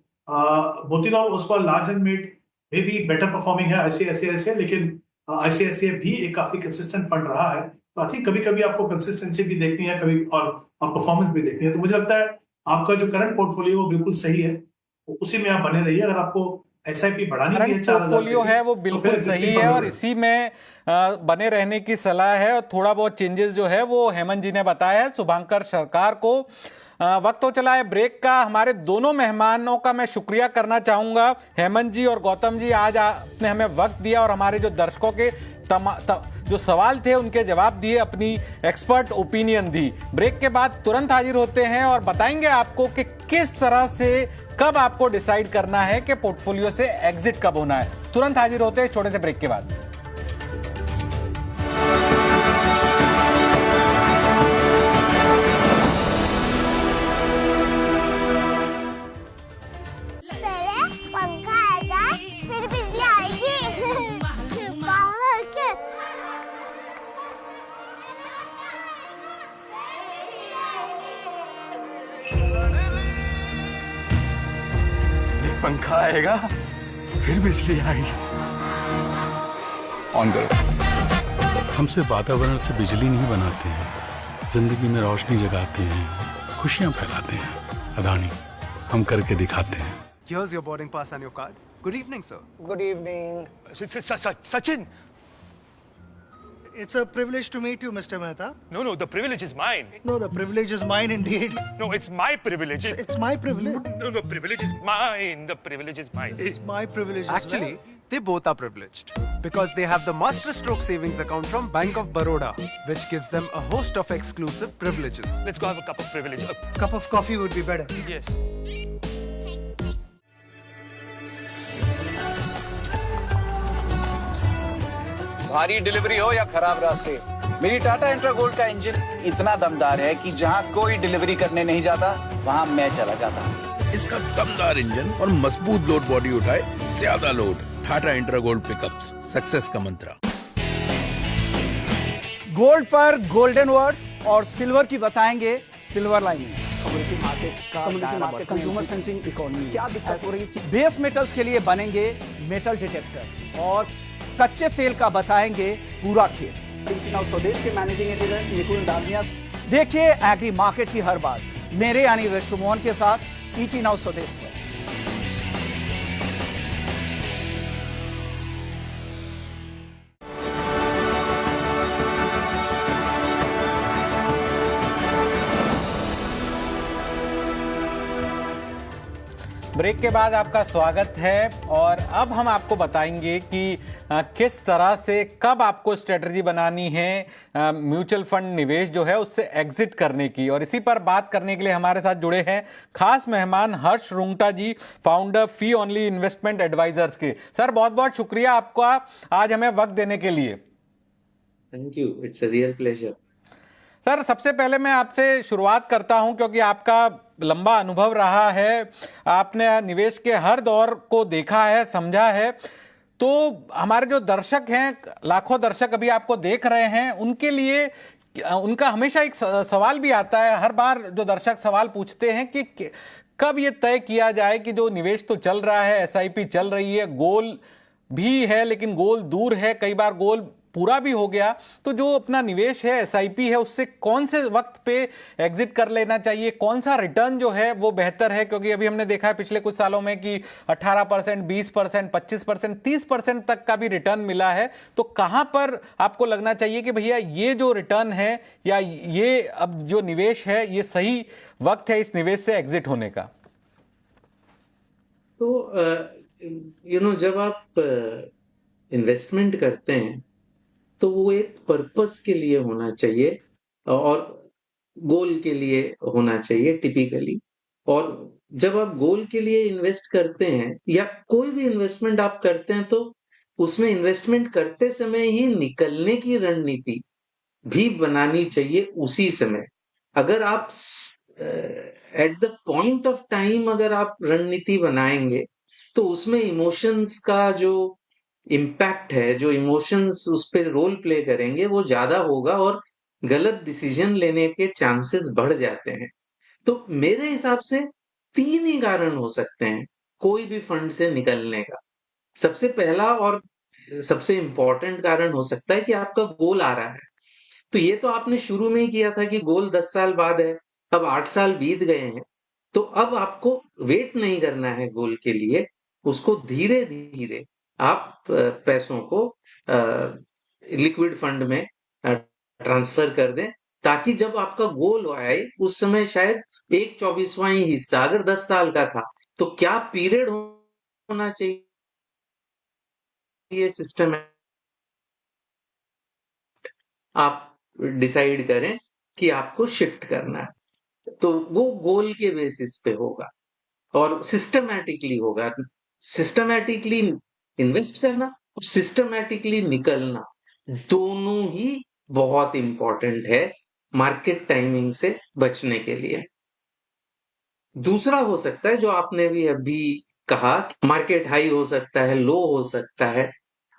Motilal Oswal large and mid में भी बेटर परफॉर्मिंग है ICICI से, लेकिन ICICI भी एक काफी कंसिस्टेंट फंड रहा है। तो आई थिंक कभी कभी आपको कंसिस्टेंसी भी देखनी है, कभी और परफॉर्मेंस भी देखनी है। तो मुझे लगता है आपका जो करंट पोर्टफोलियो वो बिल्कुल सही है, उसी में आप बने रहिए। अगर आपको SIP बढ़ानी है, पोर्टफोलियो है वो बिल्कुल सही है और इसी में बने रहने की सलाह है। और थोड़ा बहुत चेंजेस जो है वो हेमंत जी ने बताया है शुभांकर सरकार को। वक्त हो चला है ब्रेक का। हमारे दोनों मेहमानों का मैं शुक्रिया करना चाहूंगा, हेमंत जी और गौतम जी। आज आपने हमें वक्त दिया और हमारे जो दर्शकों के जो सवाल थे उनके जवाब दिए, अपनी एक्सपर्ट ओपिनियन दी। ब्रेक के बाद तुरंत हाजिर होते हैं और बताएंगे आपको कि किस तरह से कब आपको डिसाइड करना है कि पोर्टफोलियो से एग्जिट कब होना है। तुरंत हाजिर होते हैं छोटे से ब्रेक के बाद। पंखा आएगा फिर बिजली आएगी। ऑन करो। हम सिर्फ वातावरण से बिजली नहीं बनाते हैं, जिंदगी में रोशनी जगाते हैं, खुशियां फैलाते हैं। अदानी, हम करके दिखाते हैं। Here's your boarding pass and your card. Good evening, sir. Good evening. Sachin. It's a privilege to meet you, Mr. Mehta. No, the privilege is mine. No, the privilege is mine indeed. No, it's my privilege. It's my privilege. No, the privilege is mine. The privilege is mine. It's my privilege. Actually, they both are privileged because they have the Master Stroke Savings Account from Bank of Baroda, which gives them a host of exclusive privileges. Let's go have a cup of privilege. A cup of coffee would be better. Yes. भारी delivery हो या खराब रास्ते, मेरी Tata intra gold का engine इतना दमदार है कि जहां कोई डिलीवरी करने नहीं जाता वहां मैं चला जाता हूं। इसका दमदार इंजन और मजबूत लोड बॉडी उठाए ज्यादा load. Tata intra gold pickups, success का मंत्र। गोल्ड पर गोल्डन वर्ड और सिल्वर की बताएंगे silver lining. Consumer sensing economy, क्या दिक्कत हो रही है? बेस मेटल्स के लिए बनेंगे मेटल डिटेक्टर और कच्चे तेल का बताएंगे पूरा खेल। स्वदेश के मैनेजिंग एडिटर निकुल दानिया। देखिए एग्री मार्केट की हर बात मेरे यानी विश्व मोहन के साथ ईटी नाउ स्वदेश पर। ब्रेक के बाद आपका स्वागत है और अब हम आपको बताएंगे कि किस तरह से कब आपको स्ट्रेटजी बनानी है म्यूचुअल फंड निवेश जो है उससे एग्जिट करने की। और इसी पर बात करने के लिए हमारे साथ जुड़े हैं खास मेहमान हर्ष रुंगटा जी, फाउंडर फी ओनली इन्वेस्टमेंट एडवाइजर्स के। सर बहुत बहुत शुक्रिया आपका आज हमें वक्त देने के लिए। Thank you, it's a real pleasure. Sir सबसे पहले मैं आपसे शुरुआत करता हूं क्योंकि आपका लंबा अनुभव रहा है, आपने निवेश के हर दौर को देखा है, समझा है। तो हमारे जो दर्शक हैं, लाखों दर्शक अभी आपको देख रहे हैं, उनके लिए उनका हमेशा एक सवाल भी आता है, हर बार जो दर्शक सवाल पूछते हैं कि कब ये तय किया जाए कि जो निवेश तो चल रहा है, एसआईपी चल रही है, गोल भी है लेकिन गोल दूर है, कई बार गोल पूरा भी हो गया, तो जो अपना निवेश है एसआईपी है उससे कौन से वक्त पे एग्जिट कर लेना चाहिए, कौन सा रिटर्न जो है वो बेहतर है। क्योंकि अभी हमने देखा है पिछले कुछ सालों में कि 18%, 20%, 25%, 30% तक का भी रिटर्न मिला है। तो कहां पर आपको लगना चाहिए कि भैया ये जो रिटर्न है या ये अब जो निवेश है ये सही वक्त है इस निवेश से एग्जिट होने का? तो जब आप इन्वेस्टमेंट करते हैं तो वो एक पर्पस के लिए होना चाहिए और गोल के लिए होना चाहिए टिपिकली। और जब आप गोल के लिए इन्वेस्ट करते हैं या कोई भी इन्वेस्टमेंट आप करते हैं तो उसमें इन्वेस्टमेंट करते समय ही निकलने की रणनीति भी बनानी चाहिए उसी समय। अगर आप at the point of time अगर आप रणनीति बनाएंगे तो उसमें इमोशंस का जो इम्पैक्ट है, जो इमोशंस उस पर रोल प्ले करेंगे वो ज्यादा होगा और गलत डिसीजन लेने के चांसेस बढ़ जाते हैं। तो मेरे हिसाब से 3 ही कारण हो सकते हैं कोई भी फंड से निकलने का। सबसे पहला और सबसे इंपॉर्टेंट कारण हो सकता है कि आपका गोल आ रहा है। तो ये तो आपने शुरू में ही किया था कि गोल 10 साल बाद है, अब 8 साल बीत गए हैं, तो अब आपको वेट नहीं करना है गोल के लिए, उसको धीरे धीरे आप पैसों को लिक्विड फंड में ट्रांसफर कर दें, ताकि जब आपका गोल आए उस समय शायद 1/24वां ही हिस्सा अगर 10 साल का था तो क्या पीरियड होना चाहिए सिस्टम आप डिसाइड करें कि आपको शिफ्ट करना है। तो वो गोल के बेसिस पे होगा और सिस्टमैटिकली होगा। सिस्टमैटिकली इन्वेस्ट करना और सिस्टमैटिकली निकलना दोनों ही बहुत इंपॉर्टेंट है मार्केट टाइमिंग से बचने के लिए। दूसरा हो सकता है जो आपने भी अभी कहा, मार्केट हाई हो सकता है, लो हो सकता है।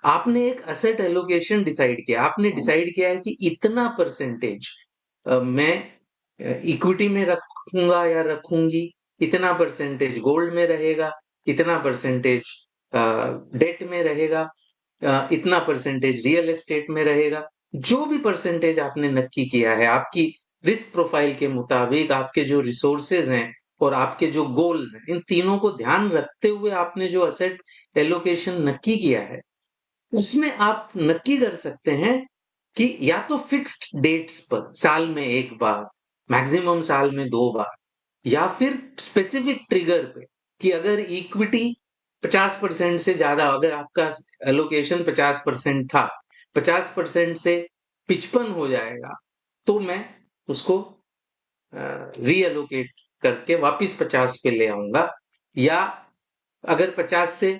आपने एक एसेट एलोकेशन डिसाइड किया, आपने डिसाइड किया है कि इतना परसेंटेज मैं इक्विटी में रखूंगा या रखूंगी, इतना परसेंटेज गोल्ड में रहेगा, इतना परसेंटेज डेट में रहेगा, इतना परसेंटेज रियल एस्टेट में रहेगा। जो भी परसेंटेज आपने नक्की किया है आपकी रिस्क प्रोफाइल के मुताबिक, आपके जो रिसोर्सेज हैं और आपके जो गोल्स हैं, इन तीनों को ध्यान रखते हुए आपने जो एसेट एलोकेशन नक्की किया है उसमें आप नक्की कर सकते हैं कि या तो फिक्स्ड डेट्स पर साल में 1 बार, मैक्सिमम साल में 2 बार, या फिर स्पेसिफिक ट्रिगर पे कि अगर इक्विटी 50% से ज्यादा, अगर आपका एलोकेशन 50% था, 50% से 55 हो जाएगा तो मैं उसको रीएलोकेट करके वापस 50 पे ले आऊंगा, या अगर 50 से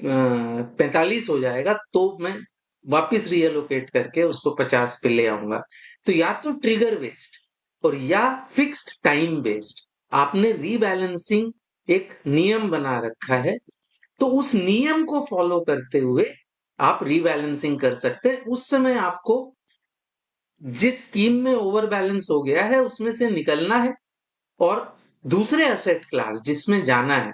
45 हो जाएगा तो मैं वापस रीएलोकेट करके उसको 50 पे ले आऊंगा। तो या तो ट्रिगर बेस्ड और या फिक्स्ड टाइम बेस्ड आपने रीबैलेंसिंग एक नियम बना रखा है, तो उस नियम को फॉलो करते हुए आप रीबैलेंसिंग कर सकते हैं। उस समय आपको जिस स्कीम में ओवर बैलेंस हो गया है उसमें से निकलना है और दूसरे एसेट क्लास जिसमें जाना है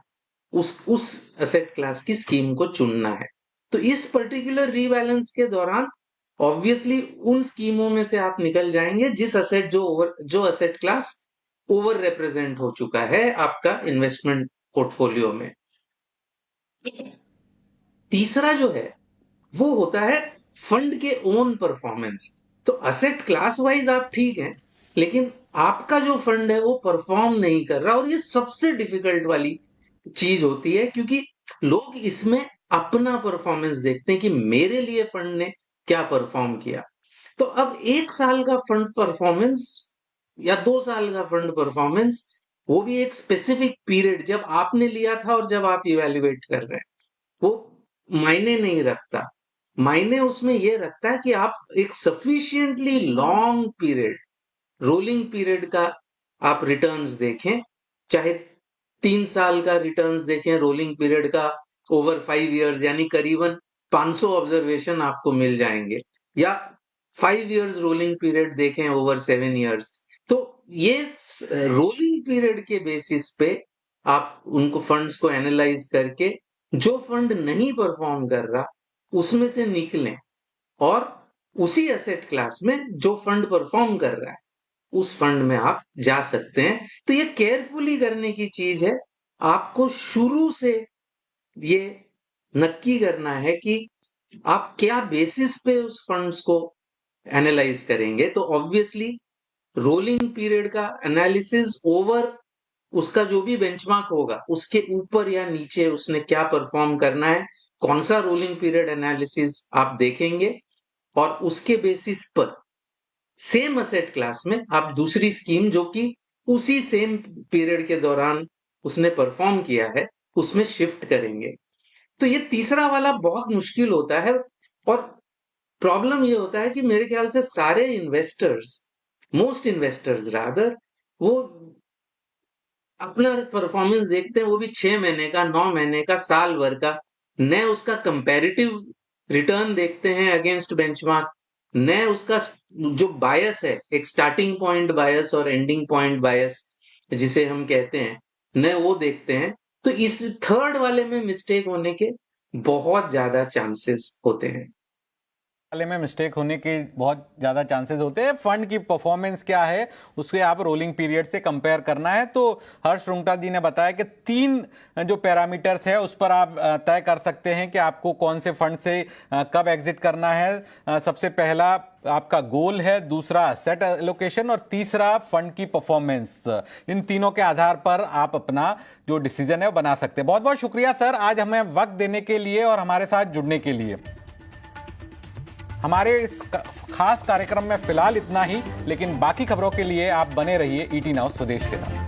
उस एसेट क्लास की स्कीम को चुनना है। तो इस पर्टिकुलर रीबैलेंस के दौरान ऑब्वियसली उन स्कीमों में से आप निकल जाएंगे जिस एसेट जो एसेट क्लास ओवर रिप्रेजेंट हो चुका है आपका इन्वेस्टमेंट पोर्टफोलियो में। तीसरा जो है वो होता है फंड के ओन परफॉर्मेंस। तो असेट क्लास वाइज आप ठीक हैं, लेकिन आपका जो फंड है वो परफॉर्म नहीं कर रहा, और ये सबसे डिफिकल्ट वाली चीज होती है क्योंकि लोग इसमें अपना परफॉर्मेंस देखते हैं कि मेरे लिए फंड ने क्या परफॉर्म किया। तो अब 1 साल का फंड परफॉर्मेंस या 2 साल का फंड परफॉर्मेंस, वो भी एक स्पेसिफिक पीरियड जब आपने लिया था और जब आप इवेल्युएट कर रहे हैं, वो मायने नहीं रखता। मायने उसमें ये रखता है कि आप एक sufficiently long period, rolling period का आप रिटर्न्स देखें, चाहे 3 साल का रिटर्न्स देखें रोलिंग पीरियड का ओवर 5 इयर्स, यानी करीबन 500 ऑब्जर्वेशन आपको मिल जाएंगे, या 5 इयर्स रोलिंग पीरियड देखें ओवर 7 इयर्स। तो ये रोलिंग पीरियड के बेसिस पे आप उनको फंड्स को एनालाइज करके जो फंड नहीं परफॉर्म कर रहा उसमें से निकलें और उसी एसेट क्लास में जो फंड परफॉर्म कर रहा है उस फंड में आप जा सकते हैं। तो ये केयरफुली करने की चीज है। आपको शुरू से ये नक्की करना है कि आप क्या बेसिस पे उस फंड्स को एनालाइज करेंगे। तो ऑब्वियसली रोलिंग पीरियड का एनालिसिस ओवर उसका जो भी बेंचमार्क होगा उसके ऊपर या नीचे उसने क्या परफॉर्म करना है, कौन सा रोलिंग पीरियड एनालिसिस आप देखेंगे और उसके बेसिस पर सेम असेट क्लास में आप दूसरी स्कीम जो कि उसी सेम पीरियड के दौरान उसने परफॉर्म किया है उसमें शिफ्ट करेंगे। तो ये तीसरा वाला बहुत मुश्किल होता है और प्रॉब्लम ये होता है कि मेरे ख्याल से सारे इन्वेस्टर्स, मोस्ट इन्वेस्टर्स रादर, वो अपना परफॉर्मेंस देखते हैं, वो भी 6 महीने का, 9 महीने का, साल भर का, न उसका कंपैरेटिव रिटर्न देखते हैं अगेंस्ट बेंचमार्क, न उसका जो बायस है, एक स्टार्टिंग पॉइंट बायस और एंडिंग पॉइंट बायस जिसे हम कहते हैं, न वो देखते हैं। तो इस थर्ड वाले में मिस्टेक होने के बहुत ज्यादा चांसेस होते हैं। वाले में मिस्टेक होने के बहुत ज़्यादा चांसेस होते हैं। फंड की परफॉर्मेंस क्या है उसके आप रोलिंग पीरियड से कंपेयर करना है। तो हर्ष रुंगटा जी ने बताया कि 3 जो पैरामीटर्स है उस पर आप तय कर सकते हैं कि आपको कौन से फंड से कब एग्जिट करना है। सबसे पहला आपका गोल है, दूसरा सेट एलोकेशन और तीसरा फंड की परफॉर्मेंस। इन तीनों के आधार पर आप अपना जो डिसीजन है वो बना सकते हैं। बहुत बहुत शुक्रिया सर आज हमें वक्त देने के लिए और हमारे साथ जुड़ने के लिए। हमारे इस खास कार्यक्रम में फिलहाल इतना ही, लेकिन बाकी खबरों के लिए आप बने रहिए ईटी नाउ स्वदेश के साथ।